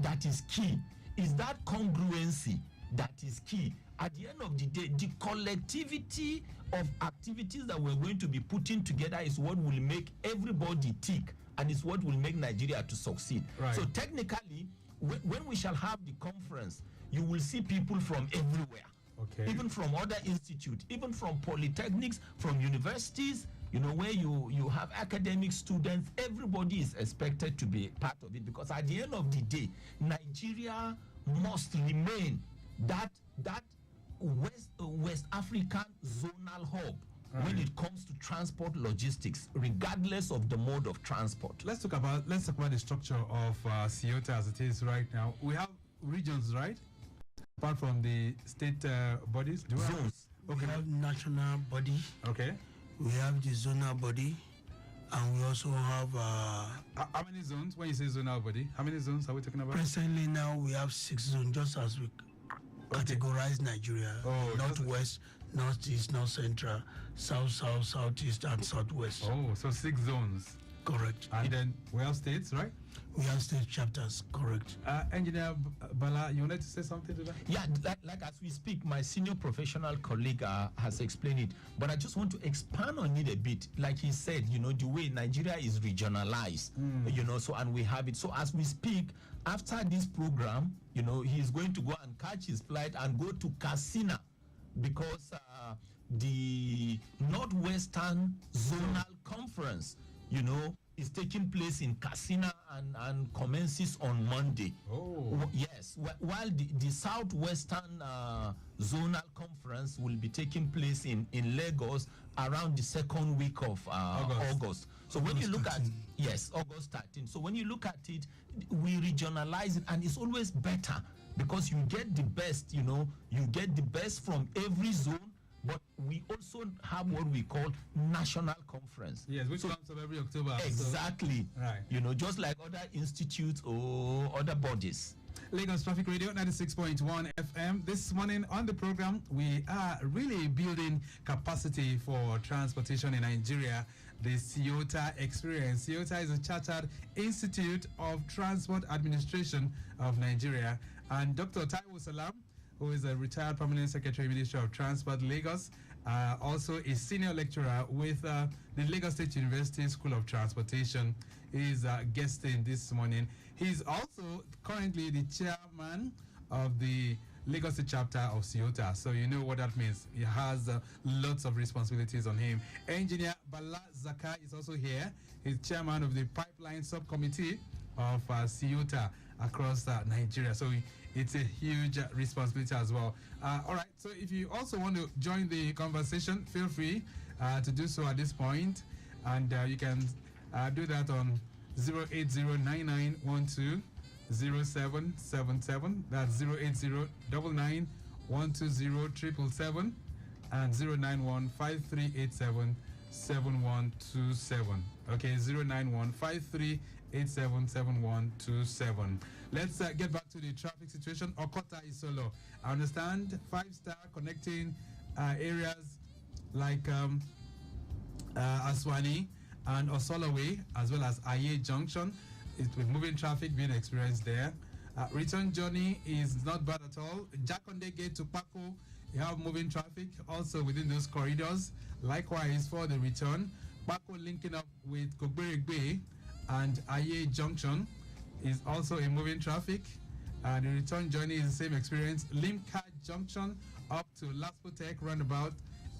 that is key? Is that congruency that is key? At the end of the day, the collectivity of activities that we're going to be putting together is what will make everybody tick, and is what will make Nigeria to succeed. Right. So technically, when we shall have the conference, you will see people from everywhere. Okay. Even from other institutes, even from polytechnics, from universities, where you have academic students, everybody is expected to be part of it, because at the end of the day, Nigeria must remain that West African zonal hub when it comes to transport logistics, regardless of the mode of transport. Let's talk about the structure of CIOTA as it is right now. We have regions, right? Apart from the state bodies, zones. We have national body. Okay. We have the zonal body, and we also have. How many zones? When you say zonal body, how many zones are we talking about? Presently, now we have 6 zones, just as we categorize Nigeria: northwest, northeast, north central, south, southeast, and southwest. Oh, so 6 zones. Correct. And then we have states, right? We have state chapters, correct. Engineer Bala, you wanted to say something to that? Yeah, like as we speak, my senior professional colleague has explained it, but I just want to expand on it a bit. Like he said, the way Nigeria is regionalized, so, and we have it. So as we speak, after this program, he's going to go and catch his flight and go to Katsina, because the Northwestern Zonal Conference, is taking place in Katsina and commences on Monday. Oh. Yes, while the Southwestern Zonal Conference will be taking place in Lagos around the second week of August. So when you look 13. August 13. So when you look at it, we regionalize it, and it's always better because you get the best, you get the best from every zone. But we also have what we call national conference. Yes, which comes up every October. Exactly. So, right. Just like other institutes or other bodies. Lagos Traffic Radio 96.1 FM. This morning on the program, we are really building capacity for transportation in Nigeria. The CIOTA experience. CIOTA is a chartered Institute of Transport Administration of Nigeria. And Dr. Taiwo Salam, who is a retired permanent secretary, Ministry of Transport, Lagos, also a senior lecturer with the Lagos State University School of Transportation, is guesting this morning. He's also currently the chairman of the Lagos State chapter of CIOTA, so you know what that means. He has lots of responsibilities on him. Engineer Bala Zaka is also here. He's chairman of the pipeline subcommittee of CIOTA across Nigeria. So it's a huge responsibility as well. All right, so if you also want to join the conversation, feel free to do so at this point. And you can do that on 08099120777. That's 08099120777 and 09153877127. Okay, 09153877127. Let's get back to the traffic situation. Okota is solo. I understand 5-star connecting areas like Aswani and Osoloway, as well as Aye Junction. It's with moving traffic being experienced there. Return journey is not bad at all. Jakonde Gate to Paco, you have moving traffic also within those corridors. Likewise for the return, Paco linking up with Kogberigbe and Aye Junction is also a moving traffic. The return journey is the same experience. Limca Junction up to Laspotec roundabout,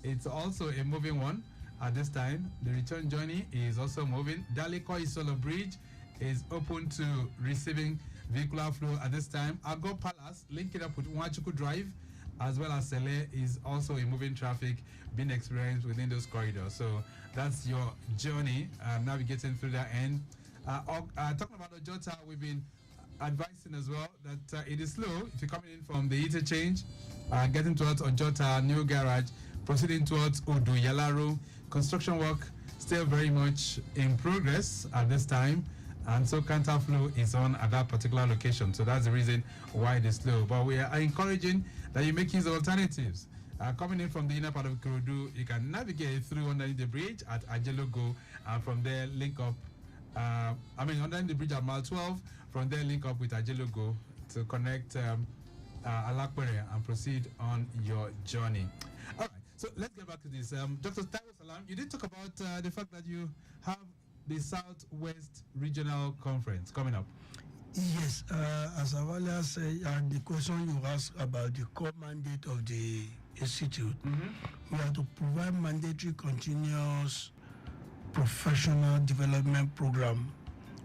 it's also a moving one at this time. The return journey is also moving. Daliko Isolo Bridge is open to receiving vehicular flow at this time. Ago Palace linking up with Wachuku Drive as well as Sele is also a moving traffic being experienced within those corridors. So that's your journey navigating through that end. Talking about Ojota, we've been advising as well that it is slow if you're coming in from the interchange, getting towards Ojota New Garage, proceeding towards Odu Yalaru. Construction work still very much in progress at this time, and so counter flow is on at that particular location. So that's the reason why it is slow. But we are encouraging that you make use of alternatives. Coming in from the inner part of Kurudu, you can navigate through underneath the bridge at Ajelogo, and from there link up. Underneath the bridge at Mile 12, from there link up with Ajelogo to connect Alakwere and proceed on your journey. All right, so let's get back to this. Dr. Taiwo Salam, you did talk about the fact that you have the Southwest Regional Conference coming up. Yes, as Avalia said, and the question you asked about the core mandate of the institute, we have to provide mandatory continuous professional development program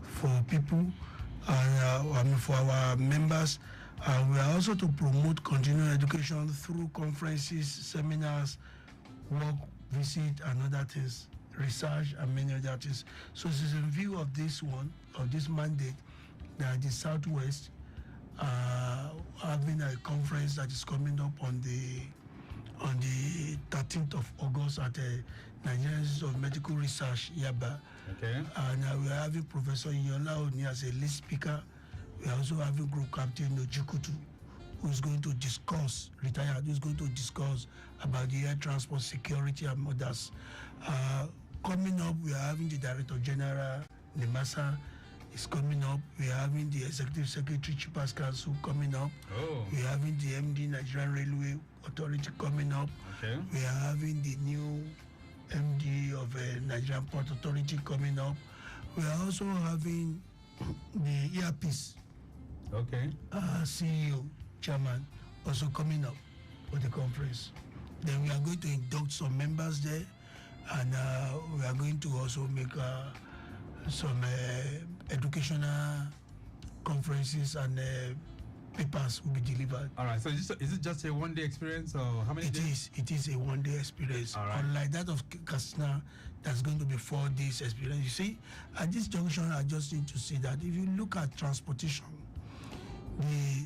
for people and for our members. We are also to promote continuing education through conferences, seminars, work, visit, and other things, research, and many other things. So it's in view of this one, of this mandate, that the Southwest having a conference that is coming up on the 13th of August at the Nigerian Institute of Medical Research, Yaba. Okay. And we are having Professor Yola Oni as a lead speaker. We are also having Group Captain Ojikutu, who's going to discuss, retired, who's going to discuss about the air transport security and others. Coming up, we are having the Director General, Nemasa, is coming up. We are having the Executive Secretary, Chipas Council coming up. Oh. We are having the MD, Nigerian Railway Authority coming up. Okay. We are having the new MD of Nigerian Port Authority coming up. We are also having the earpiece. Okay. CEO, chairman, also coming up for the conference. Then we are going to induct some members there, and we are going to also make some educational conferences and papers will be delivered. All right. So is it just a one-day experience, or how many days? It is a one-day experience. All right. Unlike that of Katsina, that's going to be 4 days experience. You see, at this junction, I just need to say that if you look at transportation, the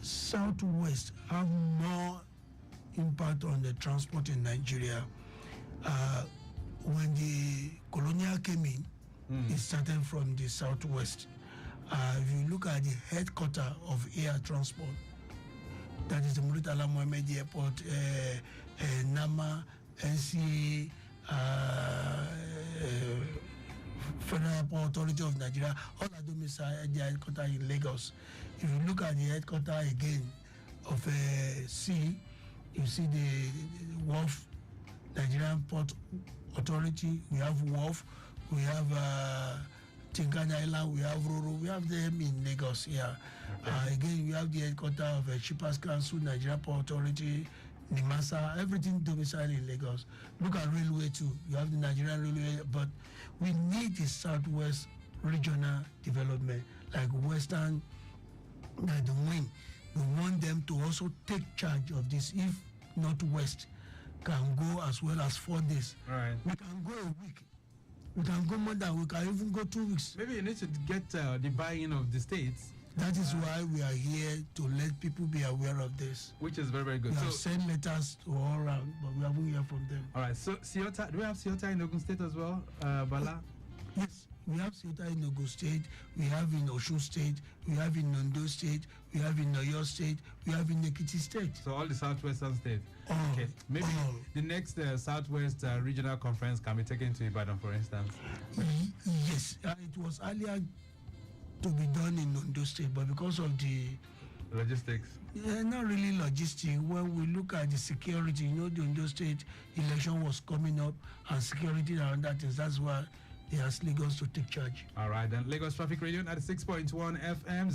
Southwest have more impact on the transport in Nigeria. When the colonial came in, it started from the Southwest. If you look at the headquarters of air transport, that is the Muritala Mohammed Airport, NAMA, NCA, Federal Airport Authority of Nigeria, all are domiciled at the headquarters in Lagos. If you look at the headquarters again of sea, you see the wharf, Nigerian Port Authority, we have wharf, we have Tinkana Island, we have Roro, we have them in Lagos here. Okay. Again, we have the headquarters of Shippers Council, Nigerian Port Authority, Nimasa, everything domiciled in Lagos. Look at railway too. You have the Nigerian Railway, but we need the Southwest regional development, like Western, like the wing. We want them to also take charge of this. If Northwest can go as well as 4 days, right, we can go a week. We can go more than we can even go 2 weeks. Maybe you need to get the buy-in of the states. That is why we are here, to let people be aware of this. Which is very, very good. We have sent letters to all around, but we haven't heard from them. All right. So Ciota, do we have Ciota in Ogun State as well, Bala? Yes, we have Ciota in Ogun State. We have in Osun State. We have in Ondo State. We have in Oyo State. We have in Ekiti State. So all the southwestern states. All, okay. Maybe the next Southwest Regional Conference can be taken to Ibadan, for instance. Yes, it was earlier to be done in Ondo State, but because of the logistics, not really logistics. When we look at the security, the Ondo State election was coming up, and security around that is, that's why they asked Lagos to take charge. All right, then Lagos Traffic Radio at 6.1 FM,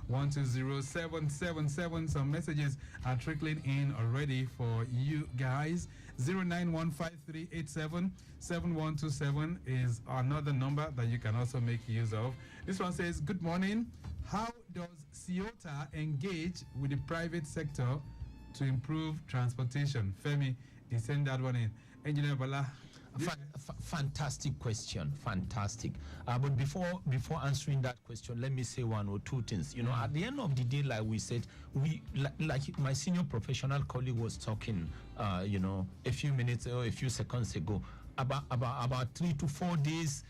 08099120777. Some messages are trickling in already for you guys. 09153877127 is another number that you can also make use of. This one says, good morning. How does Ciota engage with the private sector to improve transportation? Femi is sending that one in. Engineer Bala. Fantastic question, fantastic. But before answering that question, let me say one or two things. At the end of the day, like we said, we like my senior professional colleague was talking, a few minutes or a few seconds ago, about 3 to 4 days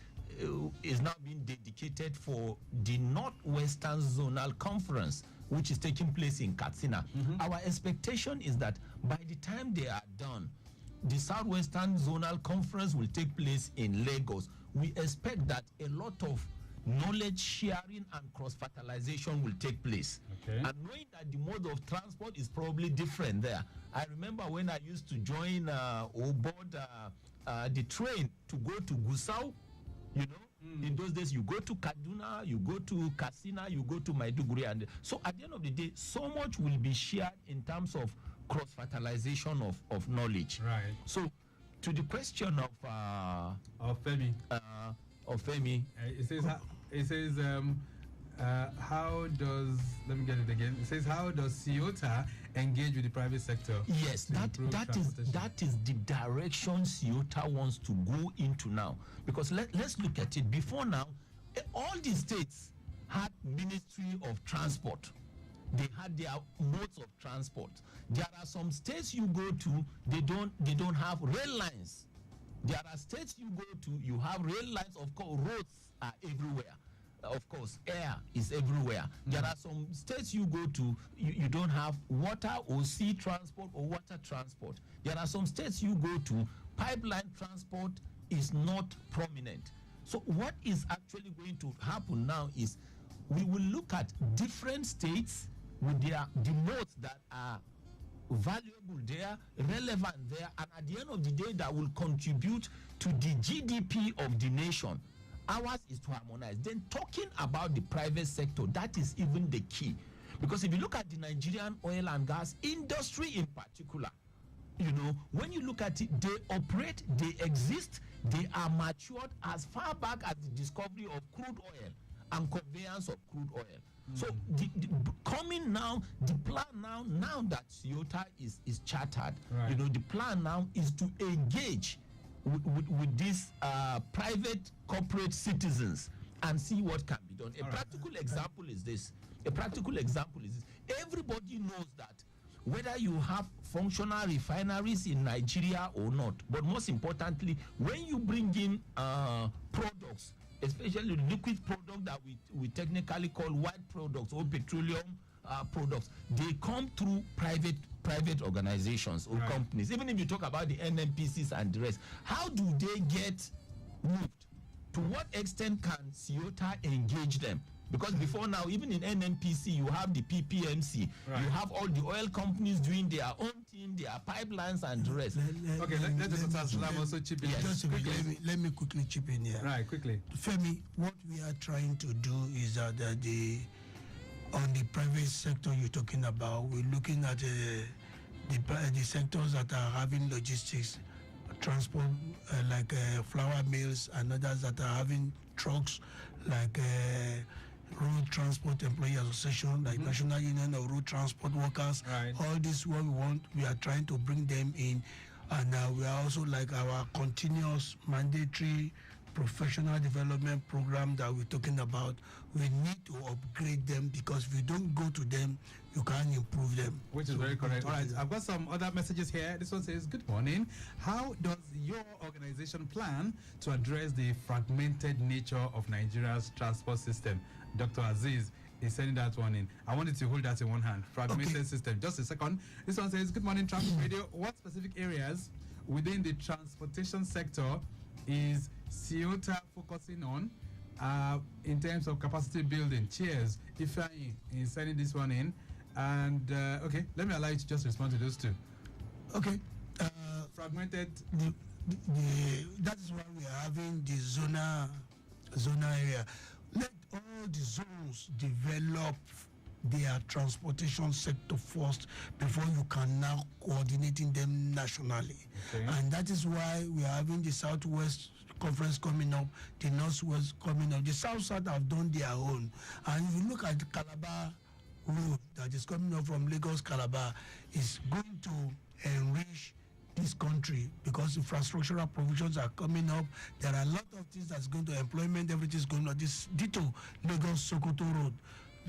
is now being dedicated for the Northwestern Zonal Conference, which is taking place in Katsina. Our expectation is that by the time they are done, the Southwestern Zonal Conference will take place in Lagos. We expect that a lot of knowledge sharing and cross-fertilization will take place. Okay. And knowing that the mode of transport is probably different there. I remember when I used to join or board the train to go to Gusau, in those days you go to Kaduna, you go to Katsina, you go to Maiduguri. And so at the end of the day, so much will be shared in terms of cross-fertilization of knowledge. Right. So, to the question of Femi. It says how does, let me get it again. It says, how does Ciota engage with the private sector? Yes, that is the direction Ciota wants to go into now. Because let's look at it. Before now, all the states had Ministry of Transport. They had their modes of transport. There are some states you go to, they don't have rail lines. There are states you go to, you have rail lines. Of course, roads are everywhere. of course, air is everywhere. There are some states you go to, you don't have water or sea transport or water transport. There are some states you go to, pipeline transport is not prominent. So what is actually going to happen now is we will look at different states with the nodes that are valuable there, relevant there, and at the end of the day that will contribute to the GDP of the nation. Ours is to harmonize. Then talking about the private sector, that is even the key. Because if you look at the Nigerian oil and gas industry in particular, you know, when you look at it, they operate, they exist, they are matured as far back as the discovery of crude oil and conveyance of crude oil. So the coming now, the plan now that Toyota is chartered, you know, the plan now is to engage with these private corporate citizens and see what can be done. A practical example is this. Everybody knows that whether you have functional refineries in Nigeria or not, but most importantly, when you bring in products, especially liquid product that we technically call white products or petroleum products, they come through private organizations or companies. Even if you talk about the NNPCs and the rest, how do they get moved? To what extent can Toyota engage them? Because before now, even in NNPC, you have the PPMC, you have all the oil companies doing their own thing, their pipelines and the rest. Okay, let also chip in. Let me quickly chip in here. Right, quickly. Femi, what we are trying to do is that on the private sector you're talking about, we're looking at the sectors that are having logistics, transport, like flour mills, and others that are having trucks, like Road Transport Employee Association, like National Union of Road Transport Workers. All this what we want, we are trying to bring them in, and we are also like our continuous mandatory professional development program that we're talking about. We need to upgrade them, because if you don't go to them, you can't improve them. Which is very correct. All right, I've got some other messages here. This one says, good morning. How does your organization plan to address the fragmented nature of Nigeria's transport system? Dr. Aziz is sending that one in. I wanted to hold that in one hand. Fragmented system. Just a second. This one says, good morning, Traffic Radio. What specific areas within the transportation sector is Toyota focusing on in terms of capacity building? Cheers. Ifeanyi is sending this one in. And okay, let me allow you to just respond to those two. Okay. Fragmented. That is why we are having the zona area. Let all the zones develop their transportation sector first before you can now coordinating them nationally. And that is why we are having the Southwest Conference coming up, the Northwest coming up. The South have done their own. And if you look at the Calabar road that is coming up from Lagos Calabar, is going to enrich this country, because infrastructural provisions are coming up. There are a lot of things that's going to employment, everything is going on. This Dito Lagos Sokoto road,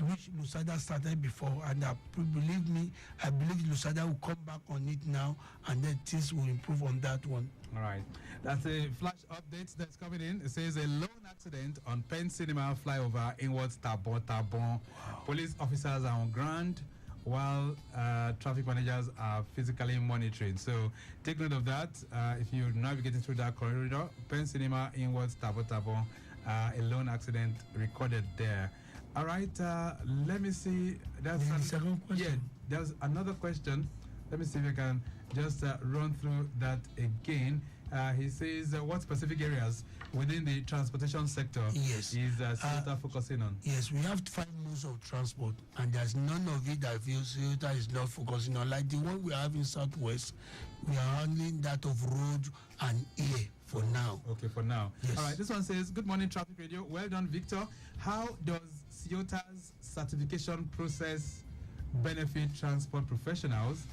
which Lusada started before, and believe me, I believe Lusada will come back on it now, and then things will improve on that one. All right, that's a flash update that's coming in. It says a lone accident on Penn Cinema flyover inwards Tabon. Police officers are on ground, while traffic managers are physically monitoring. So take note of that. If you're navigating through that corridor, Penn Cinema inwards Tabon, a lone accident recorded there. All right, let me see. That's the second question. Yeah, there's another question. Let me see if I can just run through that again. He says, what specific areas within the transportation sector is Toyota focusing on? Yes, we have 5 modes of transport, and there's none of it that Toyota is not focusing on. Like the one we have in Southwest, we are handling that of road and air for now. Okay, for now. Yes. All right, this one says, good morning, Traffic Radio. Well done, Victor. How does Toyota's certification process benefit transport professionals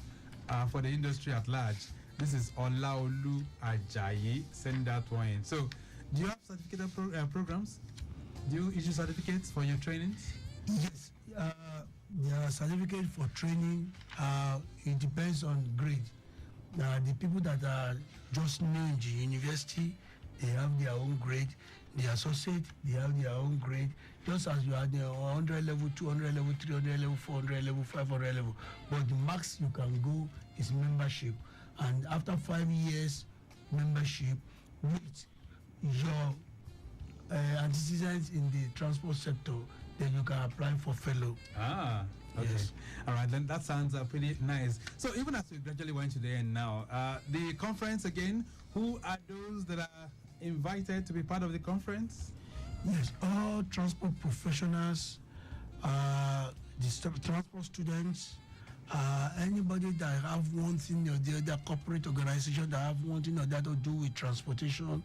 for the industry at large? This is Olaolu Ajayi. Send that one in. So, do you have certificate programs? Do you issue certificates for your trainings? Yes. There are certificates for training. It depends on grade. The people that are just new in the university, they have their own grade. The associate, they have their own grade. just as you are there 100 level, 200 level, 300 level, 400 level, 500 level. But the max you can go is membership. And after 5 years membership with your antecedents in the transport sector, then you can apply for fellow. Ah, okay. Yes. All right, then that sounds pretty nice. So even as we gradually went to the end now, the conference again, who are those that are invited to be part of the conference? Yes, all transport professionals, the transport students, anybody that have one thing or the other, corporate organization that have one thing or the other to do with transportation.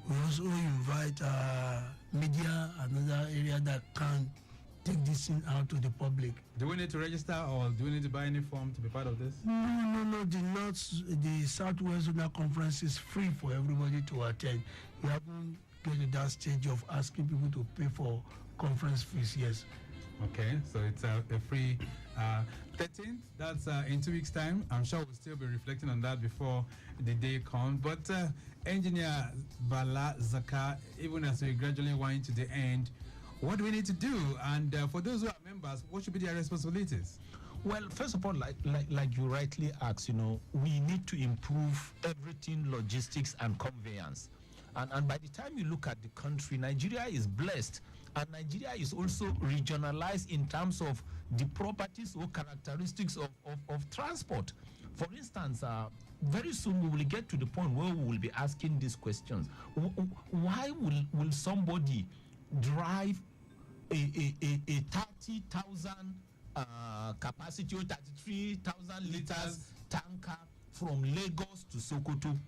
We also invite media, another area that can take this thing out to the public. Do we need to register or do we need to buy any form to be part of this? No. The Southwest Zonal Conference is free for everybody to attend. We haven't get to that stage of asking people to pay for conference fees, yes. Okay, so it's a free 13th, that's in 2 weeks' time. I'm sure we'll still be reflecting on that before the day comes. But Engineer Bala Zaka, even as we gradually wind to the end, what do we need to do? And for those who are members, what should be their responsibilities? Well, first of all, like you rightly asked, we need to improve everything, logistics and conveyance. And by the time you look at the country, Nigeria is blessed. And Nigeria is also regionalized in terms of the properties or characteristics of transport. For instance, very soon we will get to the point where we will be asking these questions. Why will somebody drive a 30,000 capacity or 33,000 liters tanker from Lagos to Sokoto?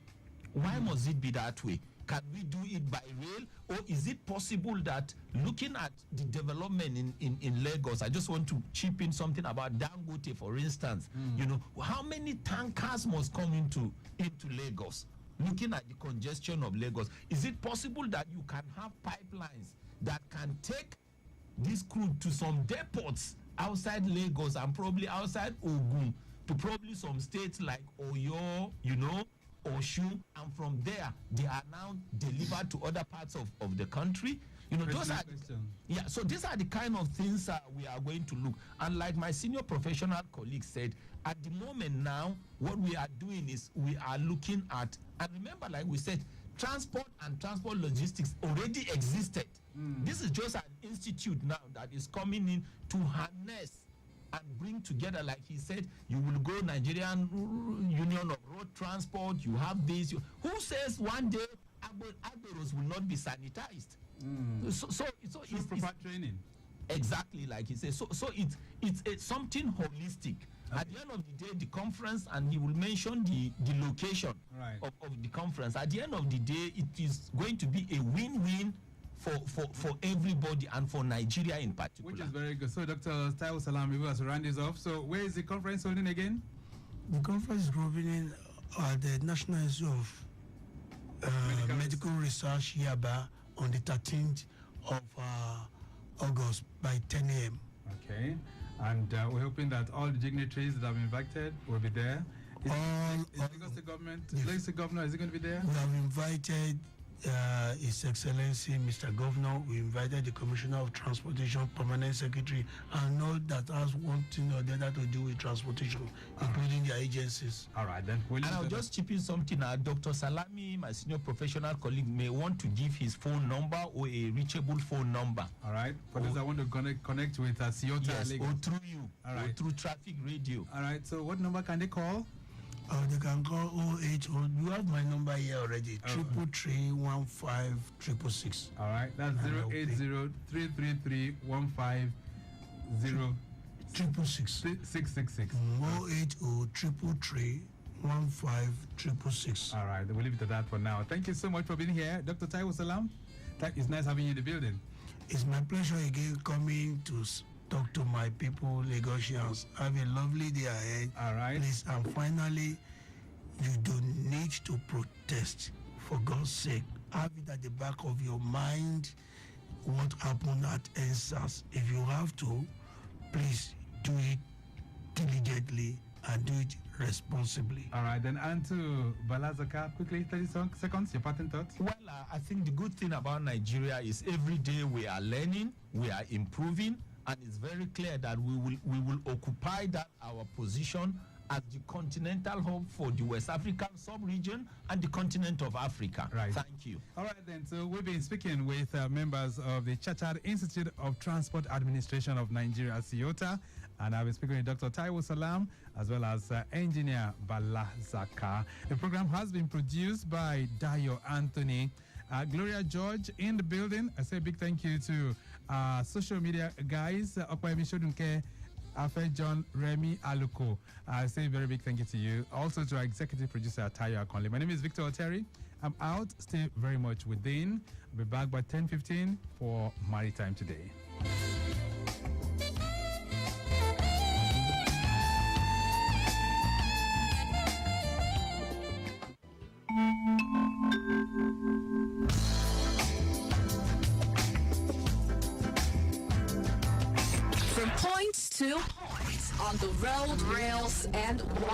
Why must it be that way? Can we do it by rail, or is it possible that, looking at the development in Lagos, I just want to chip in something about Dangote, for instance. How many tankers must come into Lagos? Looking at the congestion of Lagos, is it possible that you can have pipelines that can take this crude to some depots outside Lagos and probably outside Ogun to probably some states like Oyo, Osun, and from there they are now delivered to other parts of the country? So these are the kind of things we are going to look. And like my senior professional colleague said, at the moment now, what we are doing is we are looking at, and remember, like we said, transport and transport logistics already existed. This is just an institute now that is coming in to harness and bring together, like he said, you will go Nigerian Union of Road Transport, you have this. Who says one day Agboros will not be sanitized? So it's proper training. Exactly, like he says. So it's something holistic. Okay. At the end of the day, the conference, and he will mention the location of the conference. At the end of the day, it is going to be a win-win for everybody and for Nigeria in particular. Which is very good. So, Dr. Taiwo Salami, we have to round this off. So, where is the conference holding again? The conference is holding at the National Institute of Medical Research Yaba on the 13th of August by 10 a.m. Okay. And we're hoping that all the dignitaries that have been invited will be there. Is Lagos State Governor, is he going to be there? We have invited His Excellency Mr. Governor. We invited the Commissioner of Transportation, Permanent Secretary, and all that has one thing or the other to do with transportation, including their agencies. All right, then. And I'll just chip in something. Dr. Salami, my senior professional colleague, may want to give his phone number or a reachable phone number. All right. For those that want to connect with Ciota, yes, Lagos. or through you, all right, or through traffic radio. All right. So what number can they call? They can call 080. You have my number here already. 333-15-666. All right, that's 080-333-150. 666. 080-333-150. All right, we'll leave it at that for now. Thank you so much for being here, Dr. Taiwo Salam. It's nice having you in the building. It's my pleasure again coming to talk to my people, Lagosians. Have a lovely day ahead. All right. Please, and finally, you don't need to protest. For God's sake, have it at the back of your mind what happened at NSAS. If you have to, please do it diligently and do it responsibly. All right, then on to Balazaka. Quickly, 30 seconds, your parting thoughts. Well, I think the good thing about Nigeria is every day we are learning, we are improving, and it's very clear that we will occupy that our position as the continental hub for the West African sub-region and the continent of Africa. Right. Thank you. All right, then. So we've been speaking with members of the Chachad Institute of Transport Administration of Nigeria, CIOTA, and I've been speaking with Dr. Taiwo Salam as well as Engineer Balazaka. The program has been produced by Dayo Anthony. Gloria George in the building. I say a big thank you to social media guys, Okwemi Shodunke, Afe John, Remy Aluko. I say a very big thank you to you. Also to our executive producer, Tayo Akonle. My name is Victor Oteri. I'm out. Stay very much within. I'll be back by 10:15 for Maritime Today. From point to point on the road, rails, and water.